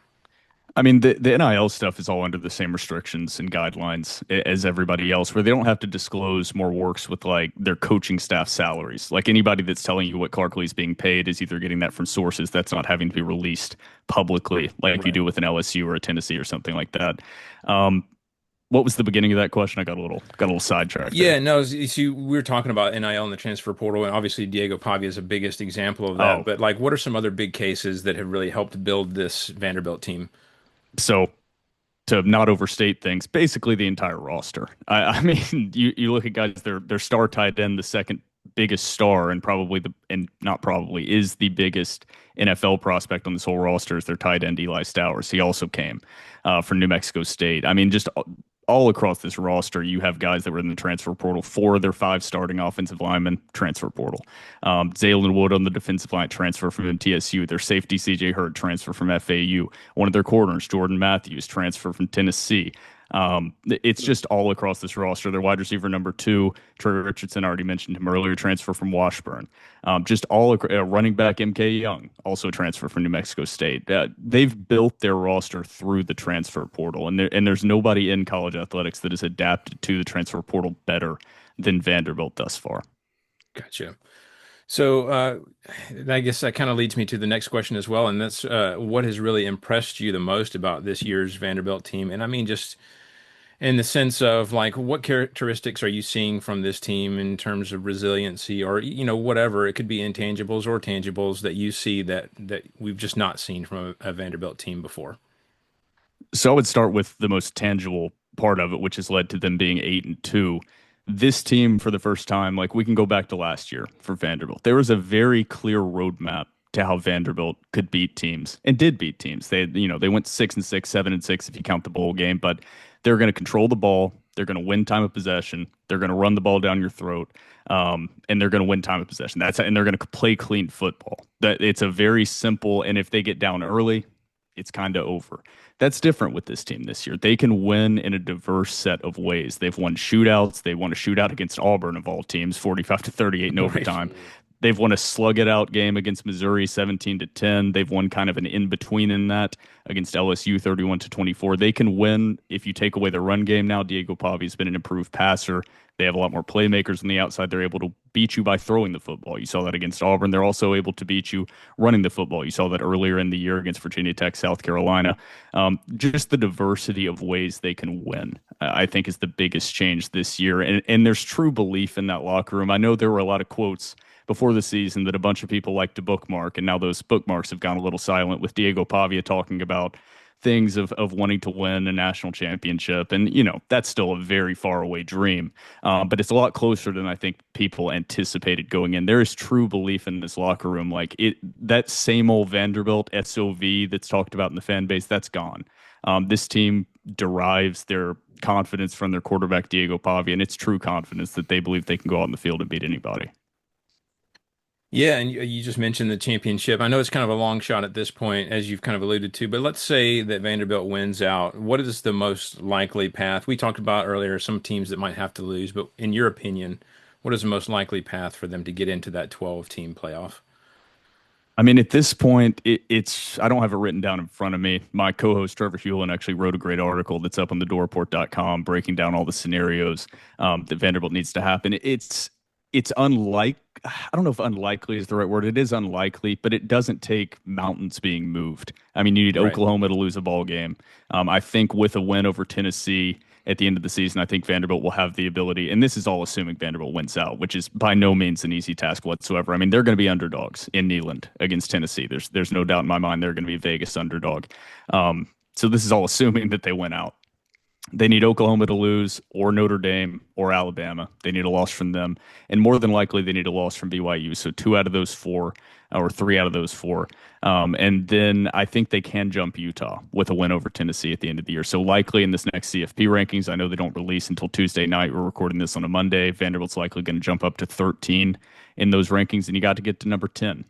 I mean, the NIL stuff is all under the same restrictions and guidelines as everybody else, where they don't have to disclose more works with like their coaching staff salaries. Like anybody that's telling you what Clark Lee's being paid is either getting that from sources that's not having to be released publicly, like right. You do with an LSU or a Tennessee or something like that. What was the beginning of that question? I got a little sidetracked. Yeah, no, see, we were talking about NIL and the transfer portal, and obviously Diego Pavia is the biggest example of that. But like, what are some other big cases that have really helped build this Vanderbilt team? So, to not overstate things, basically the entire roster. I mean, you look at guys, their star tight end, the second biggest star, and is the biggest NFL prospect on this whole roster is their tight end Eli Stowers. He also came from New Mexico State. I mean, just all across this roster, you have guys that were in the transfer portal. 4 of their 5 starting offensive linemen, transfer portal. Zaylen Wood on the defensive line, transfer from MTSU. Their safety, CJ Hurd, transfer from FAU. One of their corners, Jordan Matthews, transfer from Tennessee. It's just all across this roster. Their wide receiver number two, Trey Richardson, already mentioned him earlier, transfer from Washburn. Just all running back MK Young, also a transfer from New Mexico State. They've built their roster through the transfer portal, and there's nobody in college athletics that has adapted to the transfer portal better than Vanderbilt thus far. Gotcha. So I guess that kind of leads me to the next question as well, and that's what has really impressed you the most about this year's Vanderbilt team? And I mean, just in the sense of like, what characteristics are you seeing from this team in terms of resiliency, or whatever it could be, intangibles or tangibles that you see that we've just not seen from a Vanderbilt team before? So I would start with the most tangible part of it, which has led to them being 8-2. This team, for the first time, like we can go back to last year for Vanderbilt. There was a very clear roadmap to how Vanderbilt could beat teams and did beat teams. They went 6-6, 7-6 if you count the bowl game, but they're going to control the ball. They're going to win time of possession. They're going to run the ball down your throat, and they're going to win time of possession. And they're going to play clean football. That it's a very simple. And if they get down early, it's kind of over. That's different with this team this year. They can win in a diverse set of ways. They've won shootouts. They won a shootout against Auburn of all teams, 45-38 in overtime. Right. They've won a slug it out game against Missouri, 17-10. They've won kind of an in between in that against LSU, 31-24. They can win if you take away the run game now. Diego Pavi's been an improved passer. They have a lot more playmakers on the outside. They're able to beat you by throwing the football. You saw that against Auburn. They're also able to beat you running the football. You saw that earlier in the year against Virginia Tech, South Carolina. Just the diversity of ways they can win, I think, is the biggest change this year. And there's true belief in that locker room. I know there were a lot of quotes before the season that a bunch of people like to bookmark, and now those bookmarks have gone a little silent with Diego Pavia talking about things of wanting to win a national championship. And, that's still a very far away dream. But it's a lot closer than I think people anticipated going in. There is true belief in this locker room. Like that same old Vanderbilt SOV that's talked about in the fan base, that's gone. This team derives their confidence from their quarterback, Diego Pavia, and it's true confidence that they believe they can go out in the field and beat anybody. Yeah, and you just mentioned the championship. I know it's kind of a long shot at this point, as you've kind of alluded to, but let's say that Vanderbilt wins out. What is the most likely path? We talked about earlier some teams that might have to lose, but in your opinion, what is the most likely path for them to get into that 12-team playoff? I mean, at this point, it's I don't have it written down in front of me. My co-host Trevor Hewlin actually wrote a great article that's up on thedoreport.com breaking down all the scenarios that Vanderbilt needs to happen. It's unlike, I don't know if unlikely is the right word. It is unlikely, but it doesn't take mountains being moved. I mean, you need Right. Oklahoma to lose a ball game. I think with a win over Tennessee at the end of the season, I think Vanderbilt will have the ability, and this is all assuming Vanderbilt wins out, which is by no means an easy task whatsoever. I mean, they're going to be underdogs in Neyland against Tennessee. There's no doubt in my mind they're going to be a Vegas underdog. So this is all assuming that they win out. They need Oklahoma to lose, or Notre Dame, or Alabama. They need a loss from them. And more than likely, they need a loss from BYU. So 2 out of those 4, or 3 out of those 4. And then I think they can jump Utah with a win over Tennessee at the end of the year. So likely in this next CFP rankings, I know they don't release until Tuesday night. We're recording this on a Monday. Vanderbilt's likely going to jump up to 13 in those rankings, and you got to get to number 10.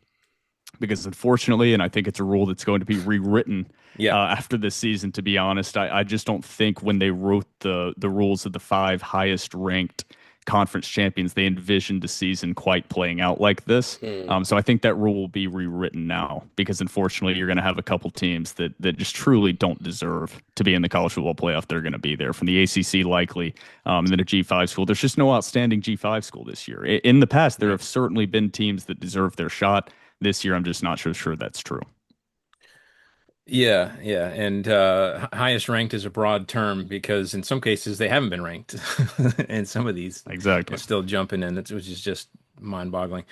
Because unfortunately, and I think it's a rule that's going to be rewritten after this season, to be honest, I just don't think when they wrote the rules of the 5 highest ranked conference champions, they envisioned the season quite playing out like this. So I think that rule will be rewritten now, because unfortunately you're going to have a couple teams that just truly don't deserve to be in the college football playoff. They're going to be there from the ACC likely, and then a G5 school. There's just no outstanding G5 school this year. In the past, there have certainly been teams that deserve their shot. This year, I'm just not so sure that's true. Yeah, yeah, and highest ranked is a broad term because in some cases they haven't been ranked, and some of these are Exactly. still jumping in, which is just mind-boggling.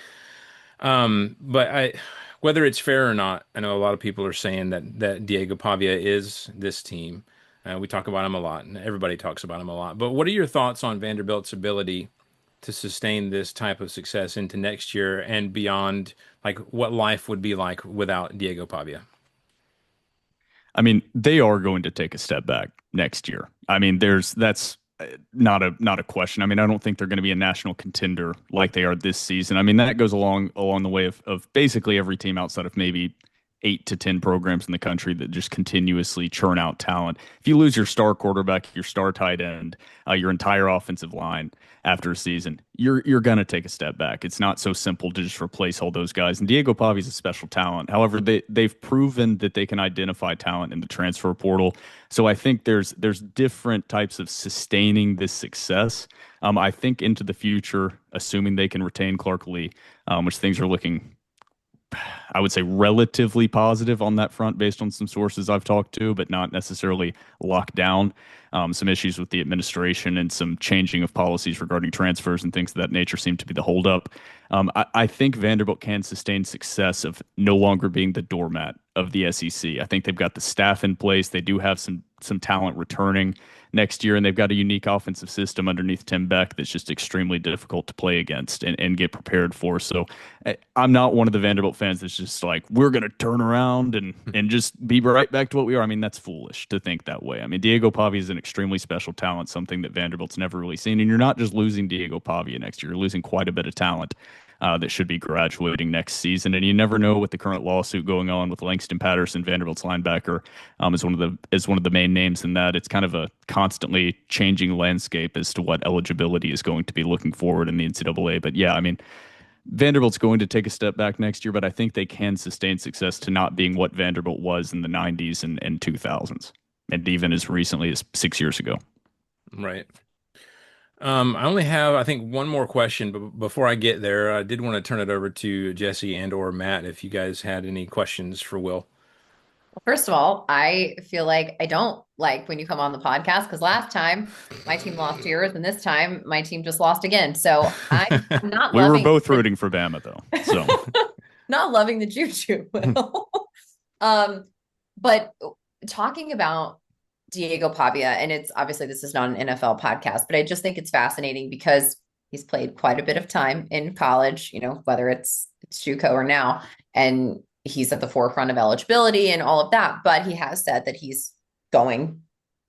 But whether it's fair or not, I know a lot of people are saying that Diego Pavia is this team. We talk about him a lot, and everybody talks about him a lot. But what are your thoughts on Vanderbilt's ability to sustain this type of success into next year and beyond? Like what life would be like without Diego Pavia? I mean, they are going to take a step back next year. I mean, that's not a question. I mean, I don't think they're going to be a national contender like they are this season. I mean, that goes along the way of basically every team outside of maybe 8 to 10 programs in the country that just continuously churn out talent. If you lose your star quarterback, your star tight end, your entire offensive line after a season, you're going to take a step back. It's not so simple to just replace all those guys. And Diego Pavia is a special talent. However, they've proven that they can identify talent in the transfer portal. So I think there's different types of sustaining this success. I think into the future, assuming they can retain Clark Lee, which things are looking, I would say, relatively positive on that front based on some sources I've talked to, but not necessarily locked down. Some issues with the administration and some changing of policies regarding transfers and things of that nature seem to be the holdup. I think Vanderbilt can sustain success of no longer being the doormat of the SEC. I think they've got the staff in place. They do have some talent returning next year, and they've got a unique offensive system underneath Tim Beck that's just extremely difficult to play against and get prepared for. So I'm not one of the Vanderbilt fans that's just like, we're going to turn around and just be right back to what we are. I mean, that's foolish to think that way. I mean, Diego Pavia is an extremely special talent, something that Vanderbilt's never really seen. And you're not just losing Diego Pavia next year, you're losing quite a bit of talent that should be graduating next season. And you never know with the current lawsuit going on with Langston Patterson, Vanderbilt's linebacker, is one of the main names in that. It's kind of a constantly changing landscape as to what eligibility is going to be looking forward in the NCAA. But yeah, I mean, Vanderbilt's going to take a step back next year, but I think they can sustain success to not being what Vanderbilt was in the 90s and 2000s, and even as recently as 6 years ago. Right. I only have, I think, one more question, but before I get there, I did want to turn it over to Jesse and or Matt if you guys had any questions for Will. First of all, I feel like I don't like when you come on the podcast because last time my team lost to yours, and this time my team just lost again. So I'm not We were loving both rooting for Bama, though. So not loving the juju. Will. But talking about Diego Pavia, and it's obviously this is not an NFL podcast, but I just think it's fascinating because he's played quite a bit of time in college, whether it's JUCO or now, and he's at the forefront of eligibility and all of that. But he has said that he's going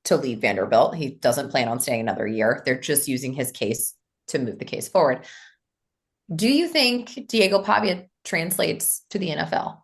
to leave Vanderbilt. He doesn't plan on staying another year. They're just using his case to move the case forward. Do you think Diego Pavia translates to the NFL?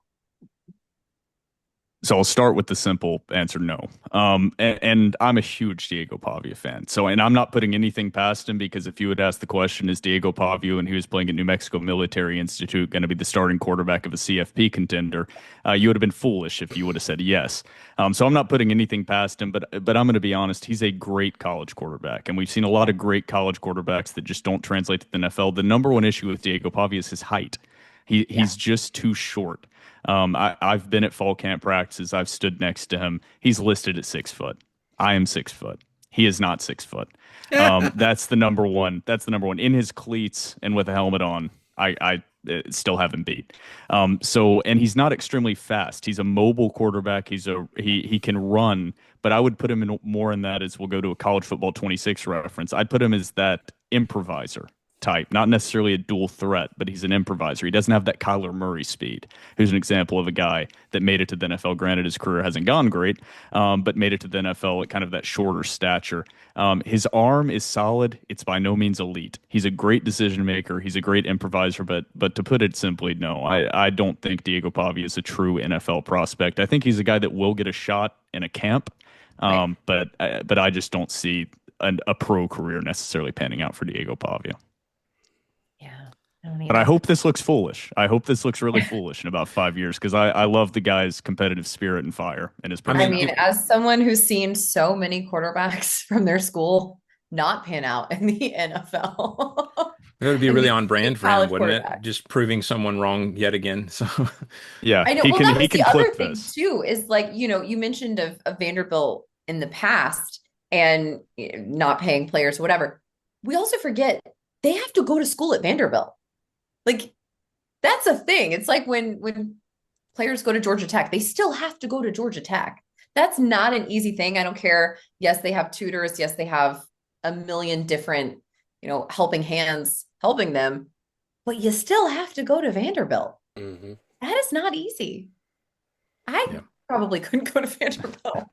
So I'll start with the simple answer, no. And I'm a huge Diego Pavia fan. And I'm not putting anything past him because if you had asked the question, is Diego Pavia, when he was playing at New Mexico Military Institute, going to be the starting quarterback of a CFP contender, you would have been foolish if you would have said yes. So I'm not putting anything past him, but I'm going to be honest, he's a great college quarterback. And we've seen a lot of great college quarterbacks that just don't translate to the NFL. The number one issue with Diego Pavia is his height. He's just too short. I've been at fall camp practices. I've stood next to him. He's listed at 6 foot. I am 6 foot. He is not 6 foot. That's the number one. That's the number one. In his cleats and with a helmet on, I still have him beat. And he's not extremely fast. He's a mobile quarterback. He can run, but I would put him in more in that as we'll go to a college football 26 reference. I'd put him as that improviser type, not necessarily a dual threat, but he's an improviser. He doesn't have that Kyler Murray speed, who's an example of a guy that made it to the NFL. Granted, his career hasn't gone great, but made it to the NFL at kind of that shorter stature. His arm is solid. It's by no means elite. He's a great decision maker. He's a great improviser, but to put it simply, no, I don't think Diego Pavia is a true NFL prospect. I think he's a guy that will get a shot in a camp, but I just don't see a pro career necessarily panning out for Diego Pavia. But I hope this looks foolish. I hope this looks really foolish in about 5 years because I love the guy's competitive spirit and fire and his I mean, as someone who's seen so many quarterbacks from their school not pan out in the NFL. It would be really on brand for him, wouldn't it? Just proving someone wrong yet again. So yeah, I know. He can the other clip thing this too is like, you mentioned of Vanderbilt in the past and not paying players or whatever. We also forget they have to go to school at Vanderbilt. Like, that's a thing. It's like when players go to Georgia Tech, they still have to go to Georgia Tech. That's not an easy thing. I don't care. Yes, they have tutors. Yes, they have a million different, helping hands helping them, but you still have to go to Vanderbilt. Mm-hmm. That is not easy. I probably couldn't go to Vanderbilt.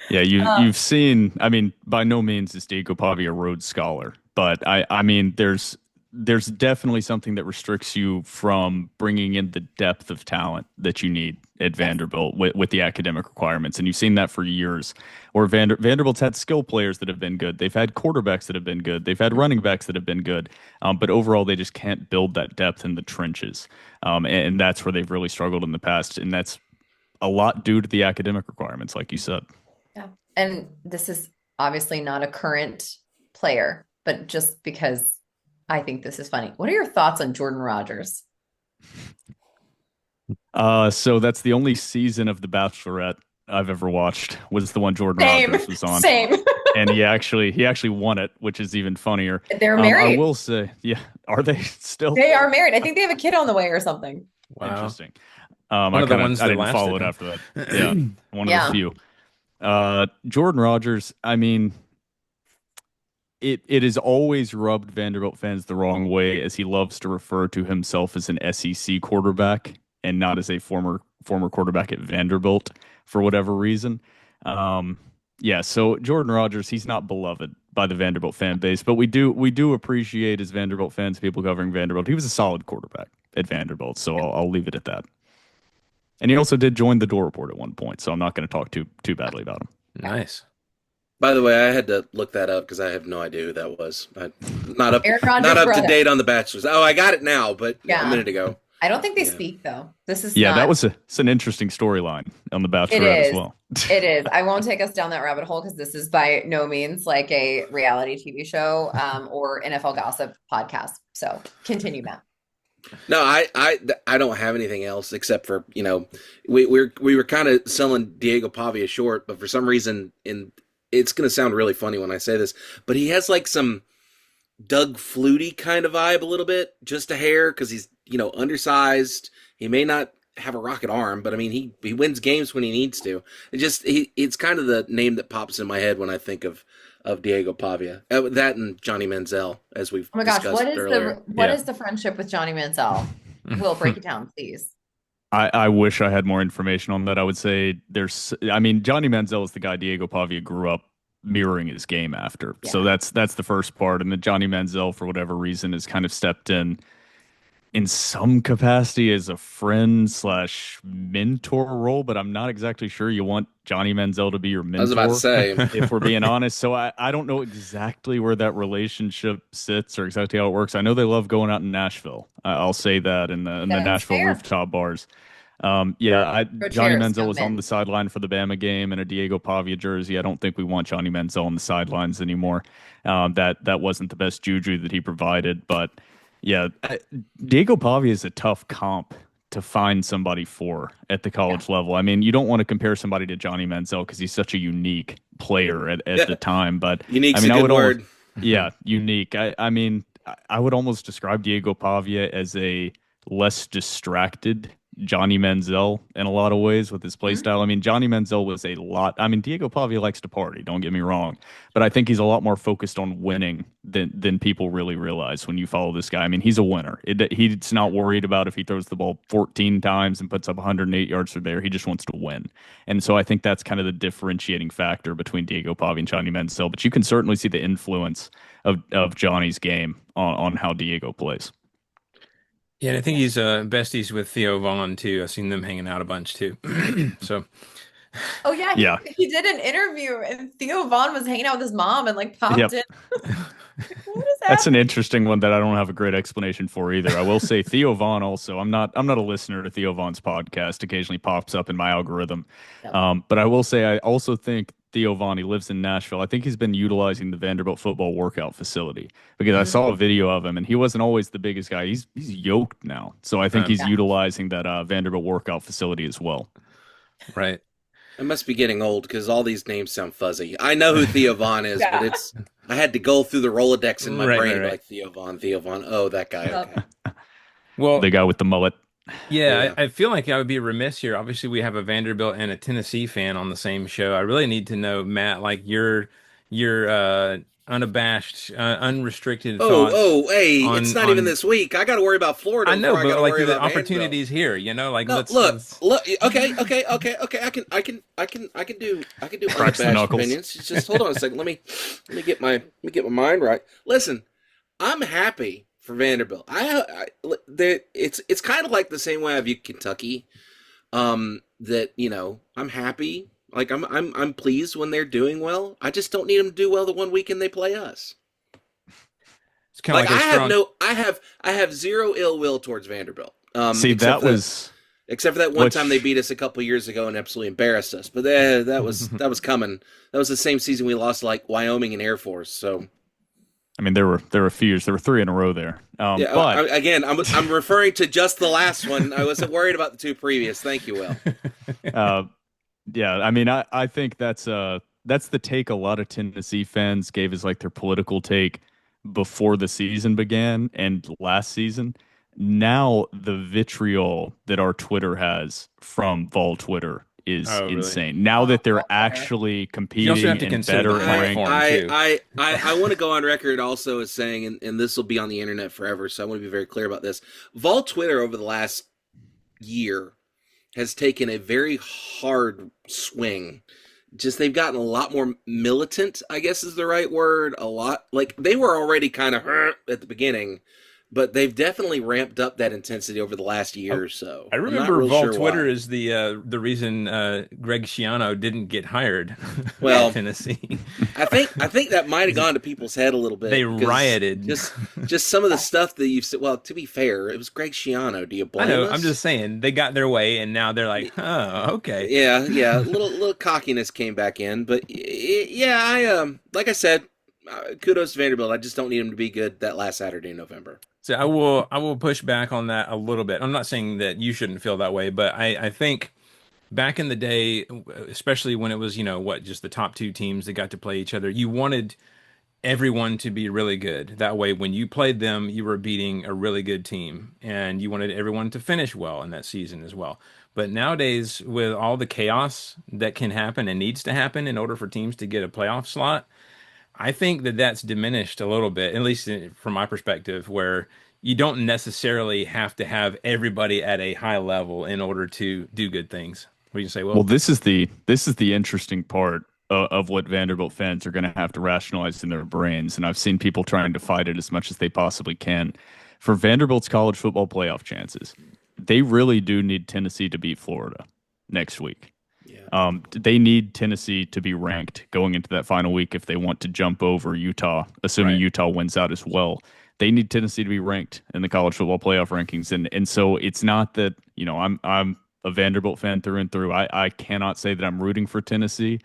Yeah, you've seen, I mean, by no means is Diego Pavia a Rhodes Scholar, but I mean, there's there's definitely something that restricts you from bringing in the depth of talent that you need at Vanderbilt with the academic requirements. And you've seen that for years. Or Vanderbilt's had skill players that have been good. They've had quarterbacks that have been good. They've had running backs that have been good. But overall, they just can't build that depth in the trenches. And that's where they've really struggled in the past. And that's a lot due to the academic requirements, like you said. Yeah. And this is obviously not a current player, but just because I think this is funny. What are your thoughts on Jordan Rogers? So that's the only season of The Bachelorette I've ever watched, was the one Jordan Same. Rogers was on. Same. And he actually won it, which is even funnier. They're married. I will say, yeah, are they still? They are married. I think they have a kid on the way or something. Wow. Interesting. One of the ones I that didn't follow it lasted. after that. Yeah, one Yeah. of the few. Jordan Rogers, I mean, it has always rubbed Vanderbilt fans the wrong way, as he loves to refer to himself as an SEC quarterback and not as a former quarterback at Vanderbilt for whatever reason. Yeah, so Jordan Rogers, he's not beloved by the Vanderbilt fan base, but we do appreciate, as Vanderbilt fans, people covering Vanderbilt. He was a solid quarterback at Vanderbilt, so I'll leave it at that. And he also did join the Door Report at one point, so I'm not going to talk too badly about him. Nice. By the way, I had to look that up because I have no idea who that was. Not up Aaron Rodgers' not up to brother. date on The Bachelors. Oh, I got it now, but Yeah. a minute ago. I don't think they Yeah. speak though. This is Yeah, not, that was it's an interesting storyline on The Bachelorette is. as well. It is. I won't take us down that rabbit hole because this is by no means like a reality TV show or NFL gossip podcast. So continue, Matt. No, I don't have anything else except for, we were kind of selling Diego Pavia short, but for some reason, it's going to sound really funny when I say this, but he has like some Doug Flutie kind of vibe a little bit, just a hair, because he's, undersized. He may not have a rocket arm, but I mean, he wins games when he needs to. It's kind of the name that pops in my head when I think of Diego Pavia. That and Johnny Manziel, as we've Oh my gosh, discussed earlier. what is the friendship with Johnny Manziel? Will, break it down, please. I wish I had more information on that. I would say Johnny Manziel is the guy Diego Pavia grew up mirroring his game after. Yeah. So that's the first part. And then Johnny Manziel, for whatever reason, has kind of stepped in some capacity as a friend/mentor role, but I'm not exactly sure you want Johnny Manziel to be your mentor. I was about to say. If we're being honest. So I don't know exactly where that relationship sits or exactly how it works. I know they love going out in Nashville. I'll say that in the Nashville fair. rooftop bars. Johnny Manziel was on the sideline for the Bama game in a Diego Pavia jersey. I don't think we want Johnny Manziel on the sidelines anymore. That wasn't the best juju that he provided, but yeah, Diego Pavia is a tough comp to find somebody for at the college level. I mean, you don't want to compare somebody to Johnny Manziel because he's such a unique player at the time. But Unique's I mean, a good word. Unique. I would almost describe Diego Pavia as a less distracted Johnny Manziel in a lot of ways with his play style. I mean, Johnny Manziel was Diego Pavia likes to party, don't get me wrong, but I think he's a lot more focused on winning than people really realize when you follow this guy. I mean, he's a winner. He's not worried about if he throws the ball 14 times and puts up 108 yards from there. He just wants to win. And so I think that's kind of the differentiating factor between Diego Pavia and Johnny Manziel, but you can certainly see the influence of Johnny's game on how Diego plays. Yeah, and I think he's besties with Theo Vaughn too. I've seen them hanging out a bunch too. So Oh yeah, Yeah. He did an interview and Theo Vaughn was hanging out with his mom and like popped Yep. in. What is That's an happening? interesting one that I don't have a great explanation for either. I will say Theo Vaughn also. I'm not a listener to Theo Vaughn's podcast. Occasionally pops up in my algorithm. Yep. But I will say I also think Theo Vaughn, he lives in Nashville. I think he's been utilizing the Vanderbilt football workout facility because I saw a video of him and he wasn't always the biggest guy. He's yoked now. So I think he's utilizing that Vanderbilt workout facility as well. right. I must be getting old because all these names sound fuzzy. I know who Theo Vaughn is, Yeah. but I had to go through the Rolodex in my Right, brain right. like Theo Vaughn. Oh, that guy. Yep. Okay. Well, The guy with the mullet. yeah, I feel like I would be remiss here. Obviously, we have a Vanderbilt and a Tennessee fan on the same show. I really need to know, Matt, like your unabashed, unrestricted thoughts. Hey, on- it's not even on- this week. I got to worry about Florida. I know, before I but gotta like worry the about Vanderbilt. opportunities here, like No, let's look. Okay. I can do Cracks the unabashed knuckles. opinions. Just hold on a second. Let me get my mind right. Listen, I'm happy for Vanderbilt. It's kind of like the same way I view Kentucky. That I'm happy. Like I'm pleased when they're doing well. I just don't need them to do well the one weekend they play us. It's kind of Like like a strong. I have zero ill will towards Vanderbilt. See, Except that for was except for that one time they beat us a couple years ago and absolutely embarrassed us. But that was coming. That was the same season we lost like Wyoming and Air Force. So I mean, there were a few years. There were three in a row there. yeah, But again, I'm referring to just the last one. I wasn't worried about the two previous. Thank you, Will. uh, yeah, I mean, I think that's the take a lot of Tennessee fans gave as like their political take before the season began and last season. Now the vitriol that our Twitter has from Vol Twitter is Oh, really? insane. Now that they're Okay. actually You also competing have to and consider better the and ranked. platform too. I want to go on record also as saying, and this will be on the internet forever, so I want to be very clear about this. Vol Twitter over the last year has taken a very hard swing. Just they've gotten a lot more militant, I guess is the right word. A lot like they were already kind of at the beginning, but they've definitely ramped up that intensity over the last year or so. I I'm not remember real Vol sure Twitter why. is the reason Greg Schiano didn't get hired at Well, Tennessee. I think that might have gone to people's head a little They bit because rioted. just some of the stuff that you've said. Well, to be fair, it was Greg Schiano. Do you I blame know. I'm us? just saying they got their way, and now they're like, oh, okay. Yeah. Little cockiness came back in, but yeah, like I said, kudos to Vanderbilt. I just don't need them to be good that last Saturday in November. So I will push back on that a little bit. I'm not saying that you shouldn't feel that way, but I think back in the day, especially when it was, just the top two teams that got to play each other, you wanted everyone to be really good. That way, when you played them, you were beating a really good team, and you wanted everyone to finish well in that season as well. But nowadays, with all the chaos that can happen and needs to happen in order for teams to get a playoff slot, I think that that's diminished a little bit, at least from my perspective, where you don't necessarily have to have everybody at a high level in order to do good things. What do you say, Well, Will? this is the interesting part of what Vanderbilt fans are going to have to rationalize in their brains, and I've seen people trying to fight it as much as they possibly can. For Vanderbilt's college football playoff chances, they really do need Tennessee to beat Florida next week. Yeah. They need Tennessee to be ranked going into that final week if they want to jump over Utah, assuming Right. Utah wins out as well. They need Tennessee to be ranked in the college football playoff rankings, and so it's not that I'm a Vanderbilt fan through and through. I cannot say that I'm rooting for Tennessee,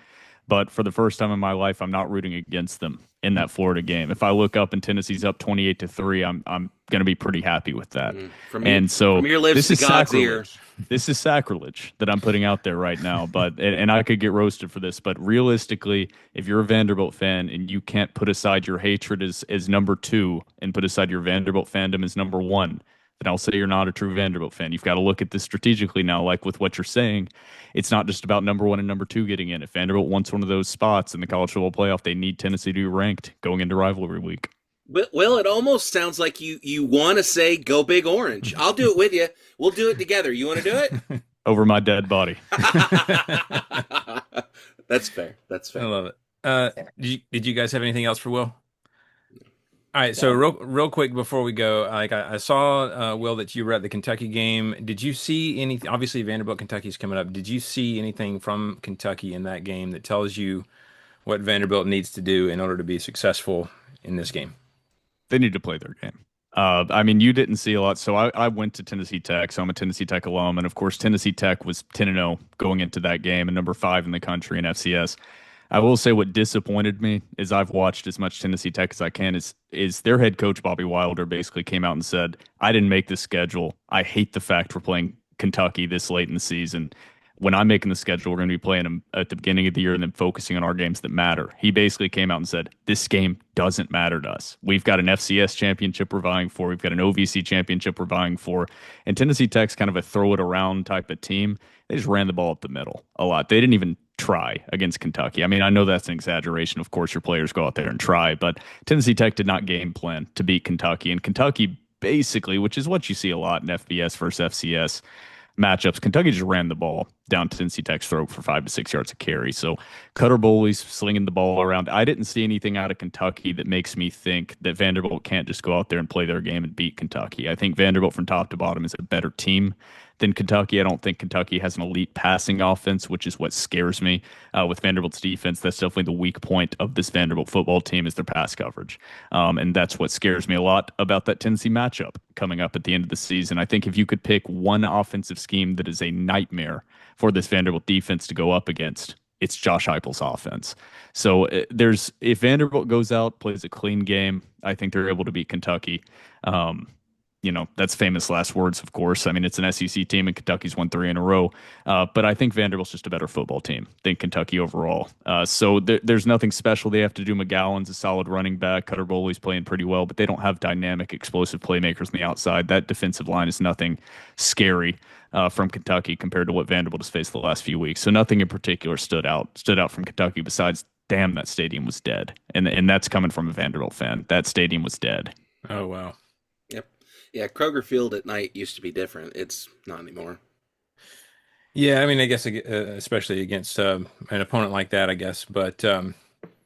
but for the first time in my life, I'm not rooting against them in that Florida game. If I look up and Tennessee's up 28-3, I'm going to be pretty happy with that. And so from your lips this to is God's ear. sacrilege. This is sacrilege that I'm putting out there right now. But and I could get roasted for this, but realistically, if you're a Vanderbilt fan and you can't put aside your hatred as number two and put aside your Vanderbilt fandom as number one, then I'll say you're not a true Vanderbilt fan. You've got to look at this strategically now, like with what you're saying. It's not just about number one and number two getting in. If Vanderbilt wants one of those spots in the college football playoff, they need Tennessee to be ranked going into rivalry week. Well, it almost sounds like you want to say go Big Orange. I'll do it with you. We'll do it together. You want to do it? Over my dead body. That's fair. That's I fair. love it. Did you guys have anything else for Will? All right, so real quick before we go, like I saw Will that you were at the Kentucky game. Did you see anything? Obviously, Vanderbilt Kentucky's coming up. Did you see anything from Kentucky in that game that tells you what Vanderbilt needs to do in order to be successful in this game? They need to play their game. I mean, you didn't see a lot. So I went to Tennessee Tech, so I'm a Tennessee Tech alum. And of course, Tennessee Tech was 10-0 going into that game and number 5 in the country in FCS. I will say what disappointed me is I've watched as much Tennessee Tech as I can is their head coach, Bobby Wilder, basically came out and said, I didn't make this schedule. I hate the fact we're playing Kentucky this late in the season. When I'm making the schedule, we're going to be playing them at the beginning of the year and then focusing on our games that matter. He basically came out and said, this game doesn't matter to us. We've got an FCS championship we're vying for. We've got an OVC championship we're vying for. And Tennessee Tech's kind of a throw it around type of team. They just ran the ball up the middle a lot. They didn't even try against Kentucky. I mean, I know that's an exaggeration. Of course, your players go out there and try, but Tennessee Tech did not game plan to beat Kentucky. And Kentucky basically, which is what you see a lot in FBS versus FCS, matchups. Kentucky just ran the ball down Tennessee Tech's throat for 5 to 6 yards of carry. So Cutter Bullies slinging the ball around. I didn't see anything out of Kentucky that makes me think that Vanderbilt can't just go out there and play their game and beat Kentucky. I think Vanderbilt from top to bottom is a better team than Kentucky. I don't think Kentucky has an elite passing offense, which is what scares me with Vanderbilt's defense. That's definitely the weak point of this Vanderbilt football team is their pass coverage. And that's what scares me a lot about that Tennessee matchup coming up at the end of the season. I think if you could pick one offensive scheme that is a nightmare for this Vanderbilt defense to go up against, it's Josh Heupel's offense. So if Vanderbilt goes out, plays a clean game, I think they're able to beat Kentucky. That's famous last words, of course. I mean, it's an SEC team and Kentucky's won 3 in a row. But I think Vanderbilt's just a better football team than Kentucky overall. So there's nothing special they have to do. McGowan's a solid running back. Cutter Boley's playing pretty well, but they don't have dynamic, explosive playmakers on the outside. That defensive line is nothing scary from Kentucky compared to what Vanderbilt has faced the last few weeks. So nothing in particular stood out from Kentucky besides, damn, that stadium was dead. And that's coming from a Vanderbilt fan. That stadium was dead. Oh, wow. Yeah, Kroger Field at night used to be different. It's not anymore. Yeah, I mean, I guess especially against an opponent like that, I guess. But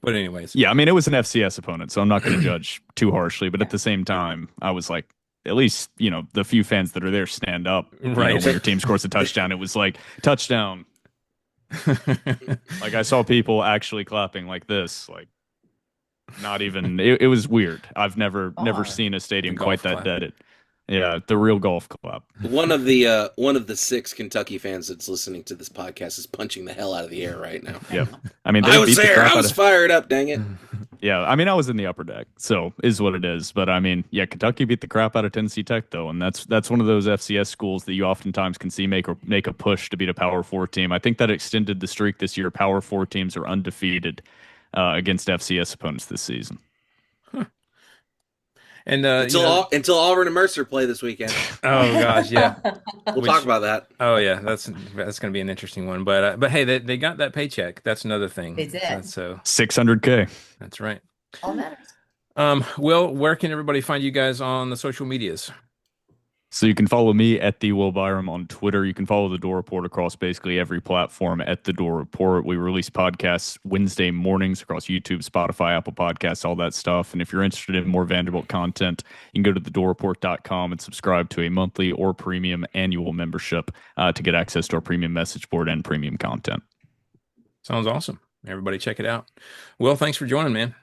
anyways. Yeah, I mean, it was an FCS opponent, so I'm not going to judge too harshly. But at the same time, I was like, at least, the few fans that are there stand up. Right. When your team scores a touchdown, it was like, touchdown. Like, I saw people actually clapping like this, like, not even, it was weird. I've never seen a stadium quite that dead. Yeah, the real golf club. One of the 6 Kentucky fans that's listening to this podcast is punching the hell out of the air right now. Yep. I mean, I was there. I was fired up. Dang it. Yeah, I mean, I was in the upper deck, so is what it is. But I mean, yeah, Kentucky beat the crap out of Tennessee Tech, though, and that's one of those FCS schools that you oftentimes can see make a push to beat a Power 4 team. I think that extended the streak this year. Power 4 teams are undefeated against FCS opponents this season. And until Auburn and Mercer play this weekend. Oh gosh, yeah. We'll talk about that. Oh yeah, that's going to be an interesting one. But hey, they got that paycheck. That's another thing. They did. So $600K. That's right. All matters. Will, where can everybody find you guys on the social medias? So you can follow me at the Will Byrum on Twitter. You can follow the Door Report across basically every platform at the Door Report. We release podcasts Wednesday mornings across YouTube, Spotify, Apple Podcasts, all that stuff. And if you're interested in more Vanderbilt content, you can go to thedoorreport.com and subscribe to a monthly or premium annual membership to get access to our premium message board and premium content. Sounds awesome. Everybody check it out. Will, thanks for joining, man.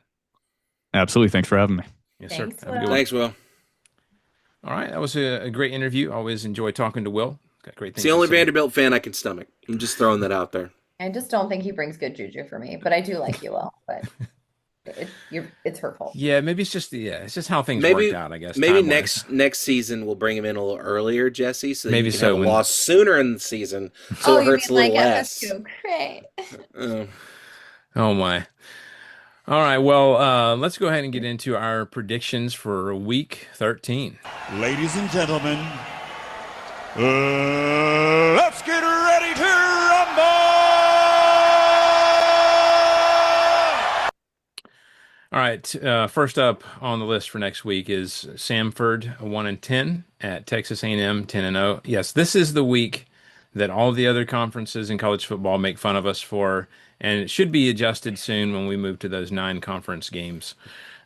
Absolutely. Thanks for having me. Yes, Thanks, sir. Have a good one. Thanks, Will. All right, that was a great interview. Always enjoy talking to Will. Got great things. It's the only to say. Vanderbilt fan I can stomach. I'm just throwing that out there. I just don't think he brings good juju for me, but I do like you, Will. But it's hurtful. Yeah, maybe it's just how things worked out. I guess maybe time-wise. next season we'll bring him in a little earlier, Jesse. So Maybe you can so, have a when- loss sooner in the season, so it you hurts a mean little like less. MSU? Great. Oh. Oh my. All right, well, let's go ahead and get into our predictions for week 13. Ladies and gentlemen, let's get ready to rumble! All right, first up on the list for next week is Samford 1-10 at Texas A&M 10-0. Yes, this is the week that all the other conferences in college football make fun of us for, and it should be adjusted soon when we move to those 9 conference games.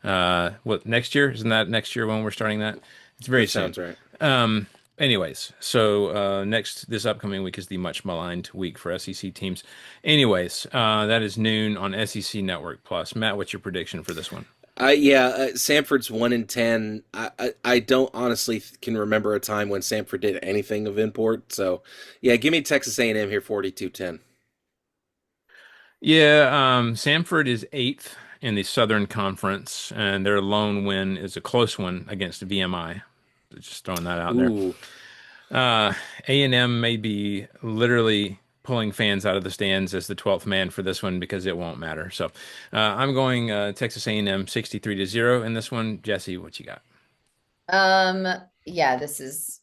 What, next year? Isn't that next year when we're starting that? It's very soon. Sounds right. Anyways, so this upcoming week is the much maligned week for SEC teams. Anyways, that is noon on SEC Network Plus. Matt, what's your prediction for this one? Samford's 1-10. I don't honestly can remember a time when Samford did anything of import. So, yeah, give me Texas A&M here, 42-10. Yeah, Samford is 8th in the Southern Conference, and their lone win is a close one against VMI. Just throwing that out Ooh. there. A&M may be literally pulling fans out of the stands as the 12th man for this one because it won't matter. So I'm going Texas A&M 63-0 in this one. Jesse, what you got? Yeah, this is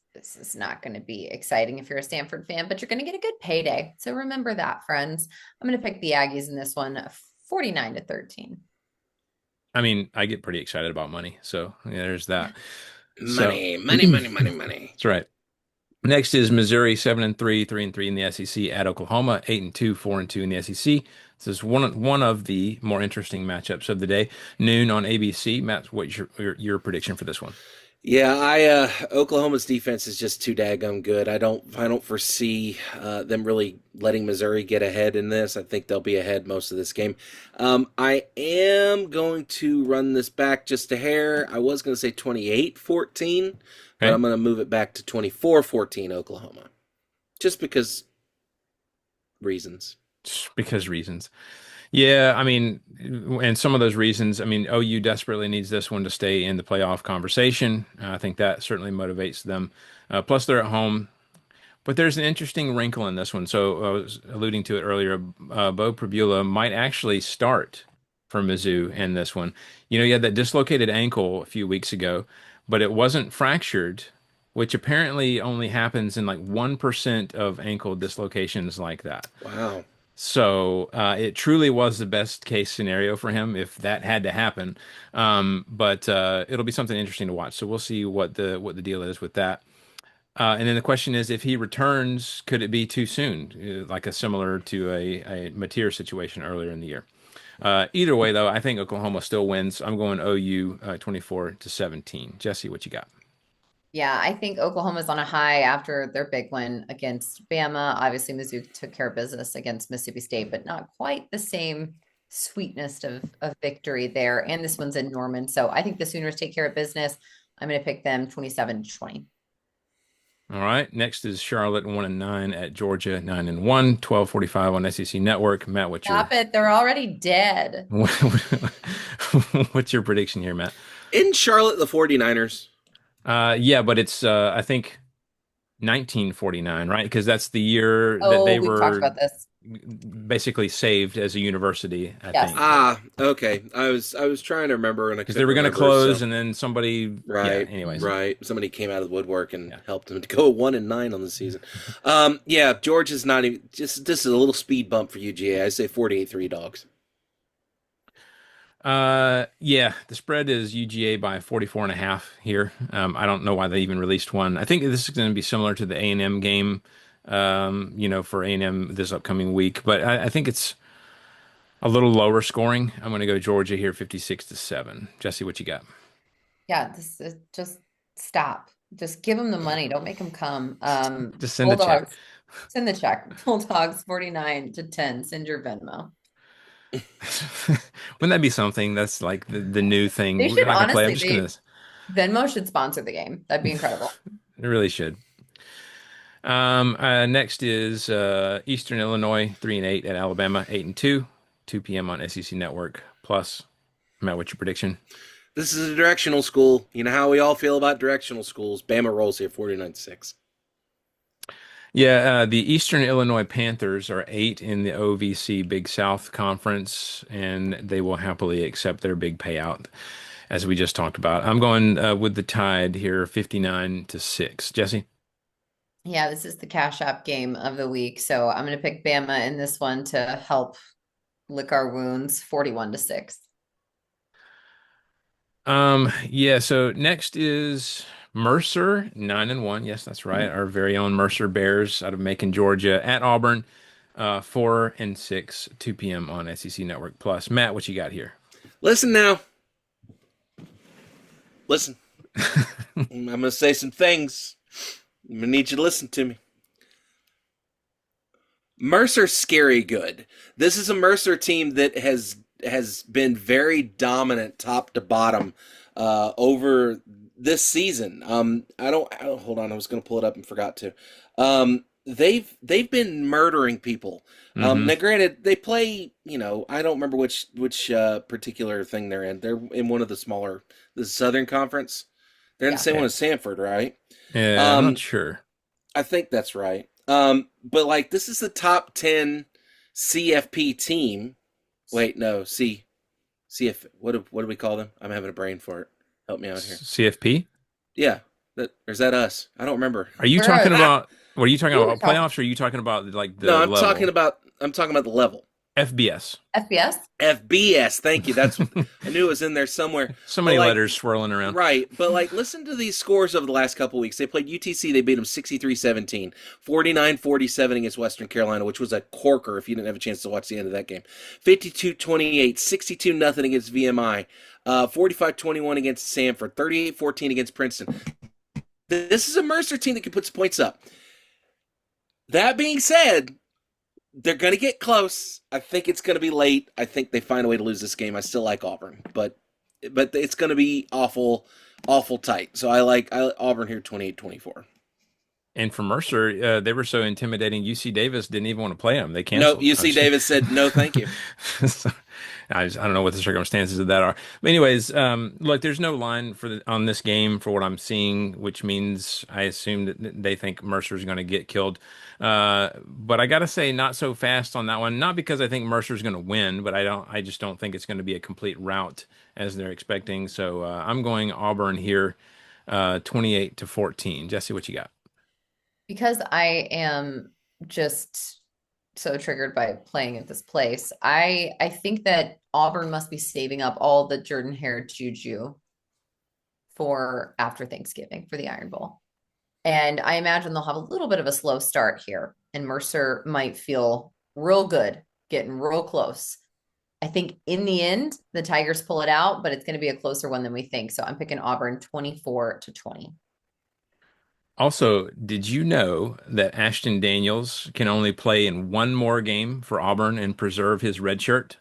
not going to be exciting if you're a Stanford fan, but you're going to get a good payday. So remember that, friends. I'm going to pick the Aggies in this one, 49-13. I mean, I get pretty excited about money, so yeah, there's that. Money. That's right. Next is Missouri 7-3, 3-3 in the SEC at Oklahoma, 8-2, 4-2 in the SEC. This is one of the more interesting matchups of the day. Noon on ABC. Matt, what's your prediction for this one? Yeah, Oklahoma's defense is just too daggum good. I don't foresee them really letting Missouri get ahead in this. I think they'll be ahead most of this game. I am going to run this back just a hair. I was going to say 28-14, but Okay, I'm going to move it back to 24-14 Oklahoma. Just because reasons. just because reasons. Yeah, I mean, and some of those reasons, I mean, OU desperately needs this one to stay in the playoff conversation. I think that certainly motivates them. Plus, they're at home. But there's an interesting wrinkle in this one. So I was alluding to it earlier. Bo Prabula might actually start for Mizzou in this one. You know, he had that dislocated ankle a few weeks ago, but it wasn't fractured, which apparently only happens in like 1% of ankle dislocations like that. Wow. So it truly was the best case scenario for him if that had to happen. But it'll be something interesting to watch. So we'll see what the deal is with that. And then the question is, if he returns, could it be too soon, like a similar to a Mateer situation earlier in the year? Either way, though, I think Oklahoma still wins. I'm going OU 24-17. Jesse, what you got? Yeah, I think Oklahoma's on a high after their big win against Bama. Obviously, Mizzou took care of business against Mississippi State, but not quite the same sweetness of victory there. And this one's in Norman. So I think the Sooners take care of business. I'm going to pick them 27-20. All right. Next is Charlotte 1-9 at Georgia 9-1, 12:45 on SEC Network. Matt, Stop it. They're already dead. what's your prediction here, Matt? In Charlotte, the 49ers. Yeah, but it's I think 1949, right? Because that's the year that Oh, they we've talked were about this. basically saved as a university, I Yes. think. Okay. I was trying to remember and I Because they couldn't were going to remember. close, So and then somebody, yeah. right, Anyways, right. Somebody came out of the woodwork and yeah. helped them to go 1-9 on the season. Yeah, Georgia's not even just this is a little speed bump for UGA. I say 48-3 dogs. Yeah, the spread is UGA by 44.5 here. I don't know why they even released one. I think this is going to be similar to the A&M game, for A&M this upcoming week, but I think it's a little lower scoring. I'm going to go Georgia here, 56-7. Jesse, what you got? Yeah, this is just stop. Just give them the money. Don't make them come. Just send a check. Bulldogs, send the check. Bulldogs 49-10. Send your Venmo. Wouldn't that be something? That's like the new thing. They We're should not gonna play. I'm honestly, just Venmo should sponsor the game. That'd be incredible. It really should. Next is Eastern Illinois 3-8 at Alabama 8-2, 2 p.m. on SEC Network. Plus, Matt, what's your prediction? This is a directional school. You know how we all feel about directional schools. Bama rolls here 49-6. Yeah, the Eastern Illinois Panthers are 8 in the OVC Big South Conference, and they will happily accept their big payout, as we just talked about. I'm going with the Tide here, 59-6. Jesse? Yeah, this is the Cash App game of the week. So I'm going to pick Bama in this one to help lick our wounds, 41-6. Yeah, so next is Mercer, 9-1. Yes, that's right. Our very own Mercer Bears out of Macon, Georgia, at Auburn, 4-6, 2 p.m. on SEC Network Plus. Matt, what you got here? Listen now. Listen. I'm going to say some things. I'm going to need you to listen to me. Mercer's scary good. This is a Mercer team that has been very dominant top to bottom over this season. Hold on, I was going to pull it up and forgot to. They've been murdering people. Now granted, they play, I don't remember which particular thing they're in. They're in one of the Southern Conference. They're in the same one as Sanford, right? Yeah, I'm not sure. I think that's right. But this is the top 10 CFP team. Wait, no, CF. What do we call them? I'm having a brain fart. Help me out here. CFP? Yeah, or is that us? I don't remember. Are you talking about? What are you talking about? Talking- Playoffs? Or are you talking about like the No, I'm level? talking about the level. FBS. FBS? FBS. Thank you. That's I knew it was in there somewhere. So many But, like, letters swirling around. Right, but like listen to these scores over the last couple weeks. They played UTC, they beat them 63-17, 49-47 against Western Carolina, which was a corker if you didn't have a chance to watch the end of that game. 52-28, 62-0 against VMI, 45-21 against Samford, 38-14 against Princeton. This is a Mercer team that can put some points up. That being said, they're going to get close. I think it's going to be late. I think they find a way to lose this game. I still like Auburn, but it's going to be awful tight. So I like Auburn here 28-24. And for Mercer, they were so intimidating. UC Davis didn't even want to play them. They canceled. No, UC Davis said no, thank you. So, I don't know what the circumstances of that are. But anyways, look, there's no line on this game for what I'm seeing, which means I assume that they think Mercer's going to get killed. But I got to say, not so fast on that one. Not because I think Mercer's going to win, but I just don't think it's going to be a complete rout as they're expecting. So I'm going Auburn here, 28-14. Jesse, what you got? Because I am just so triggered by playing at this place, I think that Auburn must be saving up all the Jordan Hare juju for after Thanksgiving for the Iron Bowl. And I imagine they'll have a little bit of a slow start here, and Mercer might feel real good, getting real close. I think in the end, the Tigers pull it out, but it's going to be a closer one than we think. So I'm picking Auburn 24-20. Also, did you know that Ashton Daniels can only play in one more game for Auburn and preserve his red shirt?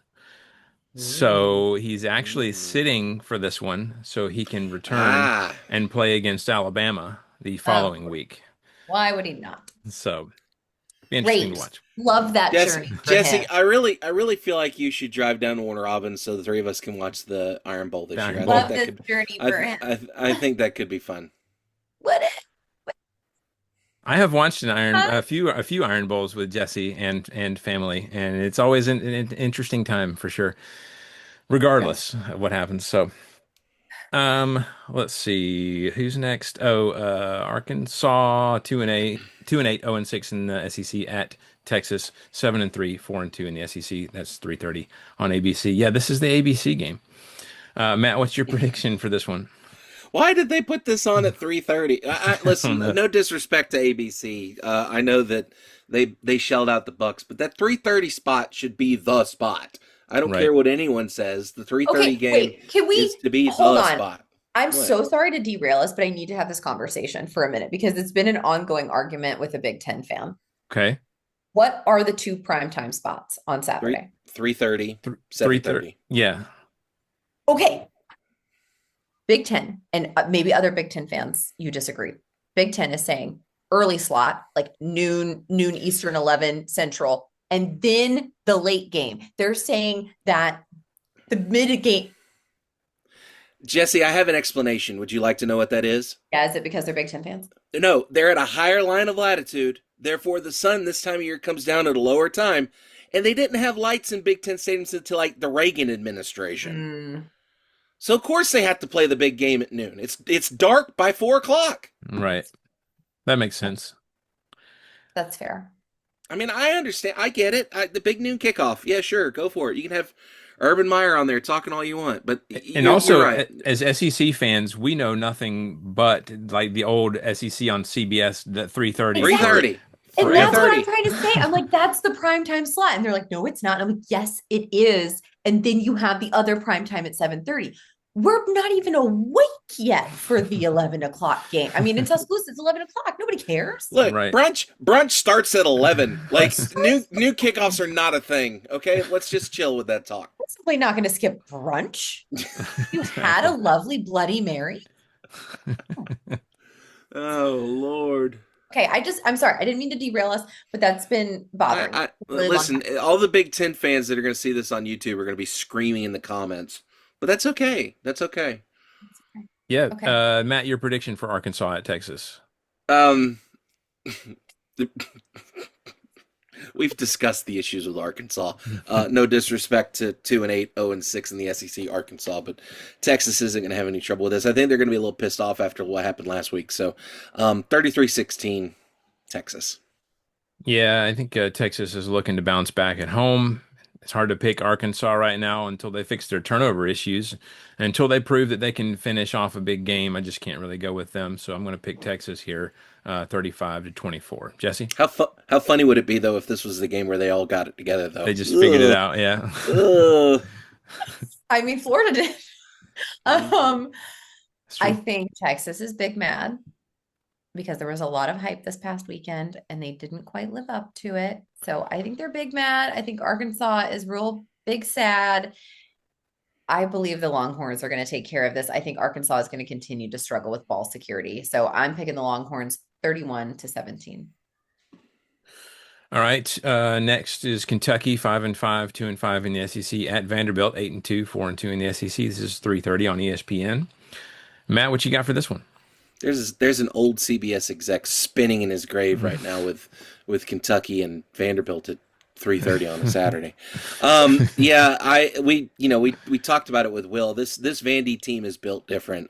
So he's actually sitting for this one so he can return and play against Alabama the following week. Why would he not? So be interesting Great. to watch. Love that journey. for Jesse, him. I really feel like you should drive down to Warner Robins so the three of us can watch the Iron Bowl this year. Love this journey for him. I think that could be fun. Would it? I have watched a few Iron Bowls with Jesse and family, and it's always an interesting time for sure, regardless of what happens. So, let's see who's next. Arkansas 2-8, 0-6 in the SEC at Texas 7-3, 4-2 in the SEC. That's 3:30 on ABC. Yeah, this is the ABC game. Matt, what's your prediction for this one? Why did they put this on at 3:30? Listen, no disrespect to ABC. I know that they shelled out the bucks, but that 3:30 spot should be the spot. I don't care what anyone says. The 3:30 game is to be the spot. I'm so sorry to derail us, but I need to have this conversation for a minute because it's been an ongoing argument with a Big Ten fan. Okay. What are the two primetime spots on Saturday? 3:30, 7:30. Yeah. Okay. Big Ten, and maybe other Big Ten fans, you disagree. Big Ten is saying early slot, like noon Eastern, 11 Central, and then the late game. They're saying that the mid game. Jesse, I have an explanation. Would you like to know what that is? Yeah, is it because they're Big Ten fans? No, they're at a higher line of latitude. Therefore, the sun this time of year comes down at a lower time. And they didn't have lights in Big Ten stadiums until like the Reagan administration. So, of course, they have to play the big game at noon. It's dark by 4 o'clock. Right. That makes sense. That's fair. I mean, I understand. I get it. The big noon kickoff. Yeah, sure. Go for it. You can have Urban Meyer on there talking all you want. But also, right. As SEC fans, we know nothing but like the old SEC on CBS, the 3:30. 3:30. And that's what I'm trying to say. I'm like, that's the primetime slot. And they're like, no, it's not. And I'm like, yes, it is. And then you have the other primetime at 7:30. We're not even awake yet for the 11 o'clock game. I mean, in Tuscaloosa, it's 11 o'clock. Nobody cares. Look, brunch starts at 11. Like, new kickoffs are not a thing, okay? Let's just chill with that talk. I'm simply not going to skip brunch. You had a lovely Bloody Mary. Oh, Lord. Okay, I'm sorry. I didn't mean to derail us, but that's been bothering me. Listen, all the Big Ten fans that are going to see this on YouTube are going to be screaming in the comments. But that's okay. That's okay. Yeah. Okay. Matt, your prediction for Arkansas at Texas? We've discussed the issues with Arkansas. No disrespect to 2-8, 0-6 in the SEC, Arkansas, but Texas isn't going to have any trouble with this. I think they're going to be a little pissed off after what happened last week. So 33-16, Texas. Yeah, I think Texas is looking to bounce back at home. It's hard to pick Arkansas right now until they fix their turnover issues. Until they prove that they can finish off a big game, I just can't really go with them. So I'm going to pick Texas here, 35-24. Jesse? How funny would it be though if this was the game where they all got it together They though? just figured it Ugh, out. Yeah. ugh. I mean, Florida did. Um, That's I true. think Texas is big mad because there was a lot of hype this past weekend and they didn't quite live up to it. So I think they're big mad. I think Arkansas is real big sad. I believe the Longhorns are going to take care of this. I think Arkansas is going to continue to struggle with ball security. So I'm picking the Longhorns 31-17. All right. Next is Kentucky, 5-5, 2-5 in the SEC at Vanderbilt, 8-2, 4-2 in the SEC. This is 3:30 on ESPN. Matt, what you got for this one? There's an old CBS exec spinning in his grave right now with Kentucky and Vanderbilt at 3:30 on a Saturday. Yeah, we talked about it with Will. This Vandy team is built different.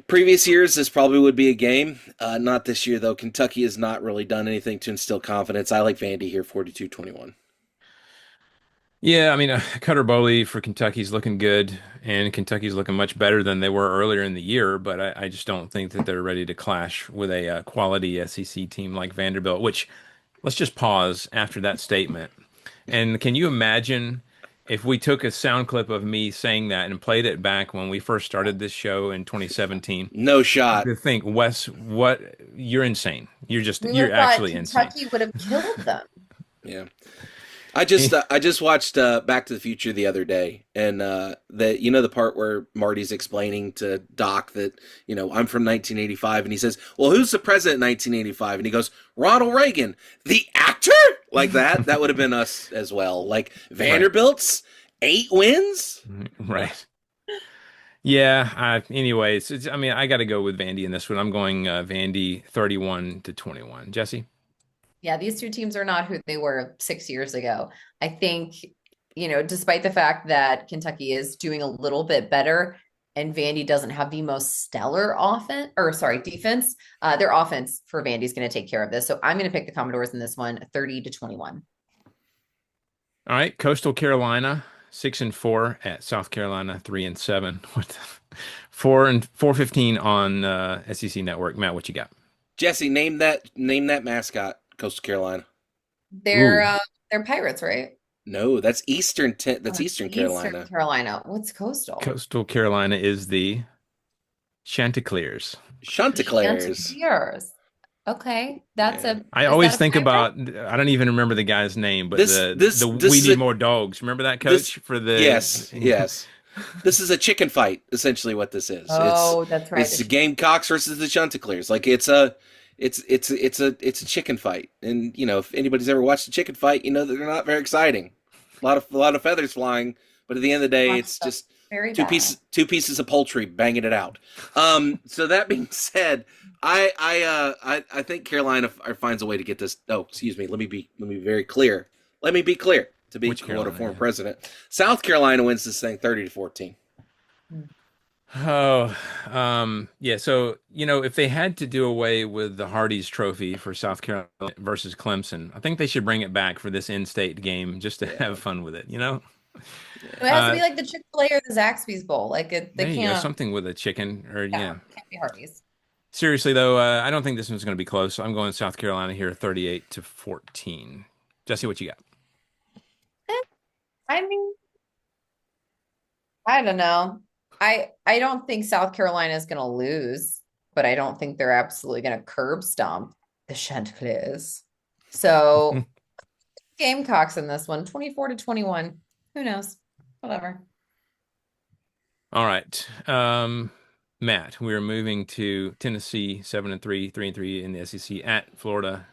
Previous years, this probably would be a game. Not this year though. Kentucky has not really done anything to instill confidence. I like Vandy here, 42-21. Yeah, I mean, Cutter Bowley for Kentucky's looking good, and Kentucky's looking much better than they were earlier in the year. But I just don't think that they're ready to clash with a quality SEC team like Vanderbilt. Which, let's just pause after that statement. And can you imagine if we took a sound clip of me saying that and played it back when we first started this show in 2017? No shot. To think, Wes, what you're insane. We would You're have thought actually insane. Kentucky would have killed them. Yeah. I just watched Back to the Future the other day, and the part where Marty's explaining to Doc that I'm from 1985, and he says, "Well, who's the president in 1985?" And he goes, "Ronald Reagan, the actor." Like that. That would have been us as well. Like Vanderbilt's 8 wins. Right. Yeah. Anyways, I mean, I got to go with Vandy in this one. I'm going Vandy 31-21. Jesse? Yeah, these two teams are not who they were 6 years ago. I think, despite the fact that Kentucky is doing a little bit better and Vandy doesn't have the most stellar defense, their offense for Vandy is going to take care of this. So I'm going to pick the Commodores in this one, 30-21. All right. Coastal Carolina, 6-4 at South Carolina, 3-7. What the, 4-15 on SEC Network. Matt, what you got? Jesse, name that mascot. Coastal Carolina. They're Ooh. they're Pirates, right? No, that's Eastern. That's Oh, Eastern Carolina. Eastern Carolina. What's Coastal? Coastal Carolina is the Chanticleers. Chanticleers. Chanticleers. Okay, Yeah. I is always that a think pirate? about, I don't even remember the guy's name, but This the this the this we is need a more dogs. Remember that this coach for the yes. This is a chicken fight, essentially what this is. Oh, that's right. It's the Gamecocks versus the Chanticleers. Like it's a chicken fight. And if anybody's ever watched a chicken fight, that they're not very exciting. A lot of feathers flying, but at the end of the day, it's just Very two bad. pieces of poultry banging it out. So that being said, I think Carolina finds a way to get this. Oh, excuse me. Let me be very clear. Let me be clear. To be Which quote a Carolina, former yeah. president, South Carolina wins this thing 30-14. Oh, yeah. So, if they had to do away with the Hardee's Trophy for South Carolina versus Clemson, I think they should bring it back for this in-state game just to have fun with it, It has to be like the Chick-fil-A or the Zaxby's Bowl. Like they There you go, can't. something with a chicken or Yeah, yeah. can't be Hardee's. Seriously though, I don't think this one's going to be close. I'm going South Carolina here, 38-14. Jesse, what you got? I mean, I don't know. I don't think South Carolina is going to lose, but I don't think they're absolutely going to curb stomp the Chanticleers. So Gamecocks in this one, 24-21. Who knows? Whatever. All right. Matt, we're moving to Tennessee, 7-3, 3-3 in the SEC at Florida,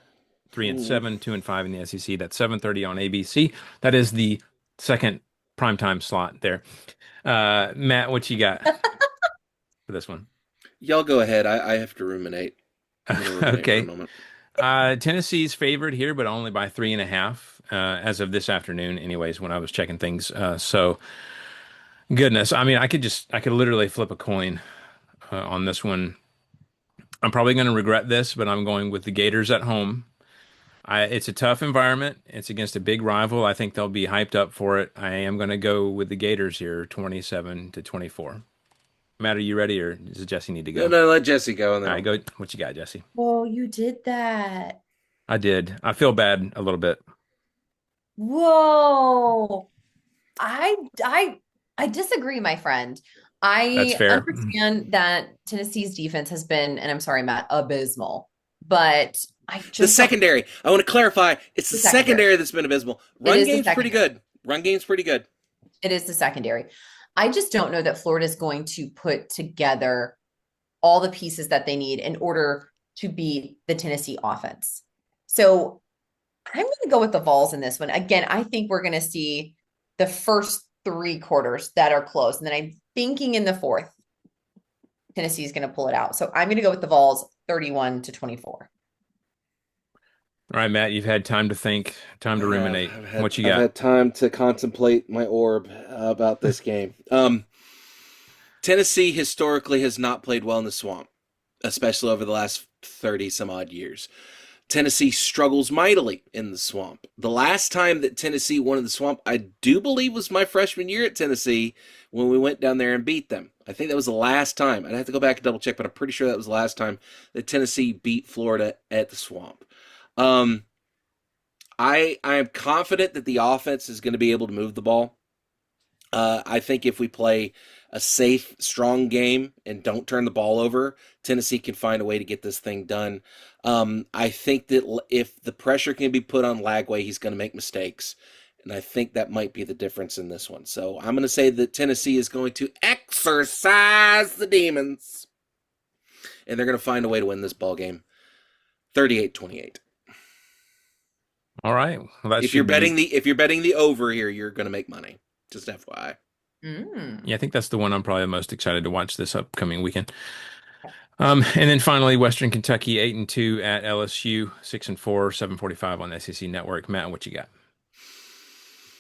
3-7, 2-5 in the SEC. That's 7:30 on ABC. That is the second primetime slot there. Matt, what you got for this one? Y'all go ahead. I have to ruminate. I'm gonna ruminate Okay. for a moment. Tennessee's favored here, but only by 3.5 as of this afternoon. Anyways, when I was checking things, so goodness, I mean, I could literally flip a coin on this one. I'm probably going to regret this, but I'm going with the Gators at home. It's a tough environment. It's against a big rival. I think they'll be hyped up for it. I am going to go with the Gators here, 27-24. Matt, are you ready, or does Jesse need to go? No, let Jesse go. And All then right, go. What you got, Jesse? Oh, you did that. I did. I feel bad a little bit. Whoa. I I I disagree, my friend. That's I fair. understand that Tennessee's defense has been, and I'm sorry, Matt, abysmal. But I the just secondary. I want to clarify. It's the The secondary. secondary that's been abysmal. It Run is the game's pretty secondary. good. Run game's pretty good. It is the secondary. I just don't know that Florida is going to put together all the pieces that they need in order to beat the Tennessee offense. So I'm going to go with the Vols in this one. Again, I think we're going to see the first 3 quarters that are close. And then I'm thinking in the fourth, Tennessee is going to pull it out. So I'm going to go with the Vols 31-24. All right, Matt, you've had time to think, time to ruminate. What you got? I've had time to contemplate my orb about this game. Tennessee historically has not played well in the Swamp, especially over the last 30 some odd years. Tennessee struggles mightily in the Swamp. The last time that Tennessee won in the Swamp, I do believe, was my freshman year at Tennessee when we went down there and beat them. I think that was the last time. I'd have to go back and double check, but I'm pretty sure that was the last time that Tennessee beat Florida at the Swamp. I am confident that the offense is going to be able to move the ball. I think if we play a safe, strong game and don't turn the ball over, Tennessee can find a way to get this thing done. I think that if the pressure can be put on Lagway, he's going to make mistakes. And I think that might be the difference in this one. So I'm going to say that Tennessee is going to exercise the demons. And they're going to find a way to win this ball game. 38-28. All right. Well, that If you're should betting be... the over here, you're going to make money. Just FYI. Yeah, I think that's the one I'm probably most excited to watch this upcoming weekend. And then finally, Western Kentucky 8-2 at LSU 6-4, 7:45 on the SEC Network. Matt, what you got?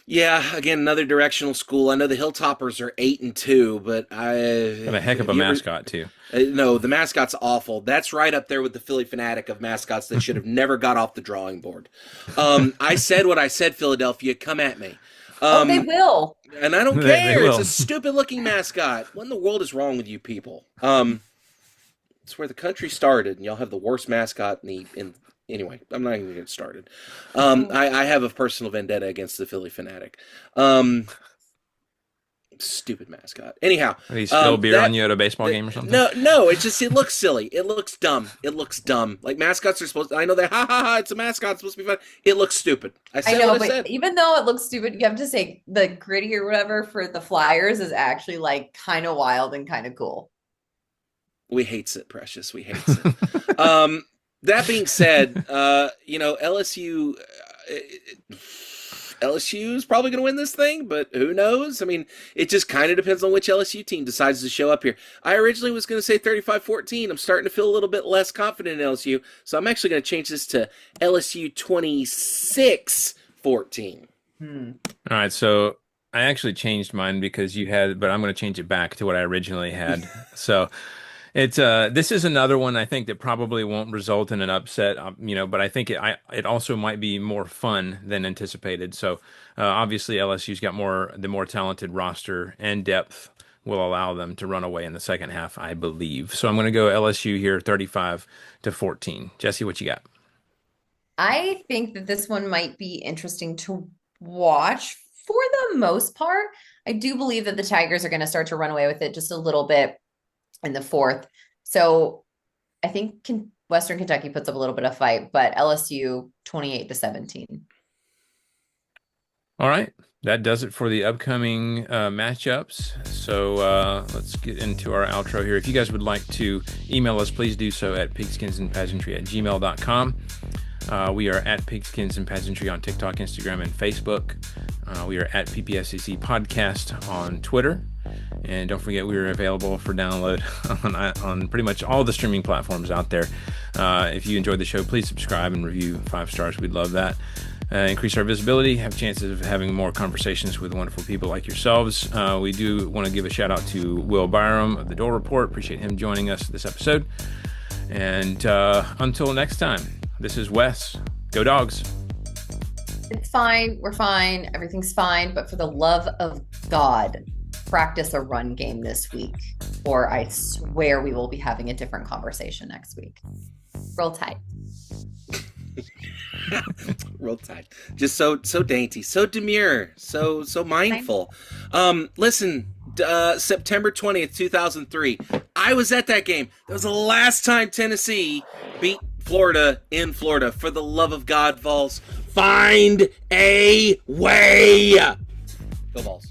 Yeah, again, another directional school. I know the Hilltoppers are 8-2, but Got a heck of a mascot too. No, the mascot's awful. That's right up there with the Philly Fanatic of mascots that should have never got off the drawing board. I said what I said, Philadelphia. Come at me. They will. And I don't They care. It's will. a stupid-looking mascot. What in the world is wrong with you people? It's where the country started, and y'all have the worst mascot Anyway, I'm not even going to get started. I have a personal vendetta against the Philly Fanatic. Stupid mascot. Anyhow. Did he spill beer on you at a baseball game or something? No, it looks silly. It looks dumb. Like mascots are supposed to, I know that, it's a mascot, it's supposed to be fun. It looks stupid. I know, what but I said. even though it looks stupid, you have to say the gritty or whatever for the Flyers is actually like kind of wild and kind of cool. We hates it, Precious. We hates it. That being said, LSU is probably going to win this thing, but who knows? I mean, it just kind of depends on which LSU team decides to show up here. I originally was going to say 35-14. I'm starting to feel a little bit less confident in LSU, so I'm actually going to change this to LSU 26-14. All right, so I actually changed mine because you had, but I'm going to change it back to what I originally had. So it's this is another one I think that probably won't result in an upset, but I think it also might be more fun than anticipated. So obviously LSU's got the more talented roster and depth will allow them to run away in the second half, I believe. So I'm going to go LSU here 35-14. Jesse, what you got? I think that this one might be interesting to watch for the most part. I do believe that the Tigers are going to start to run away with it just a little bit in the fourth. So I think Western Kentucky puts up a little bit of fight, but LSU 28-17. All right. That does it for the upcoming matchups. So let's get into our outro here. If you guys would like to email us, please do so at pigskinsandpageantry@gmail.com. We are at Pigskins and Pageantry on TikTok, Instagram, and Facebook. We are at PPSCC Podcast on Twitter. And don't forget, we are available for download on pretty much all the streaming platforms out there. If you enjoyed the show, please subscribe and review 5 stars. We'd love that. Increase our visibility, have chances of having more conversations with wonderful people like yourselves. We do want to give a shout out to Will Byrum of the Dole Report. Appreciate him joining us this episode. And until next time, this is Wes Go Dogs. It's fine. We're fine. Everything's fine. But for the love of God, practice a run game this week, or I swear we will be having a different conversation next week. Roll Tide. Roll Tide. Just so dainty, so demure, so mindful. Listen, September 20th, 2003. I was at that game. That was the last time Tennessee beat Florida in Florida. For the love of God, Vols, find a way. Go Vols.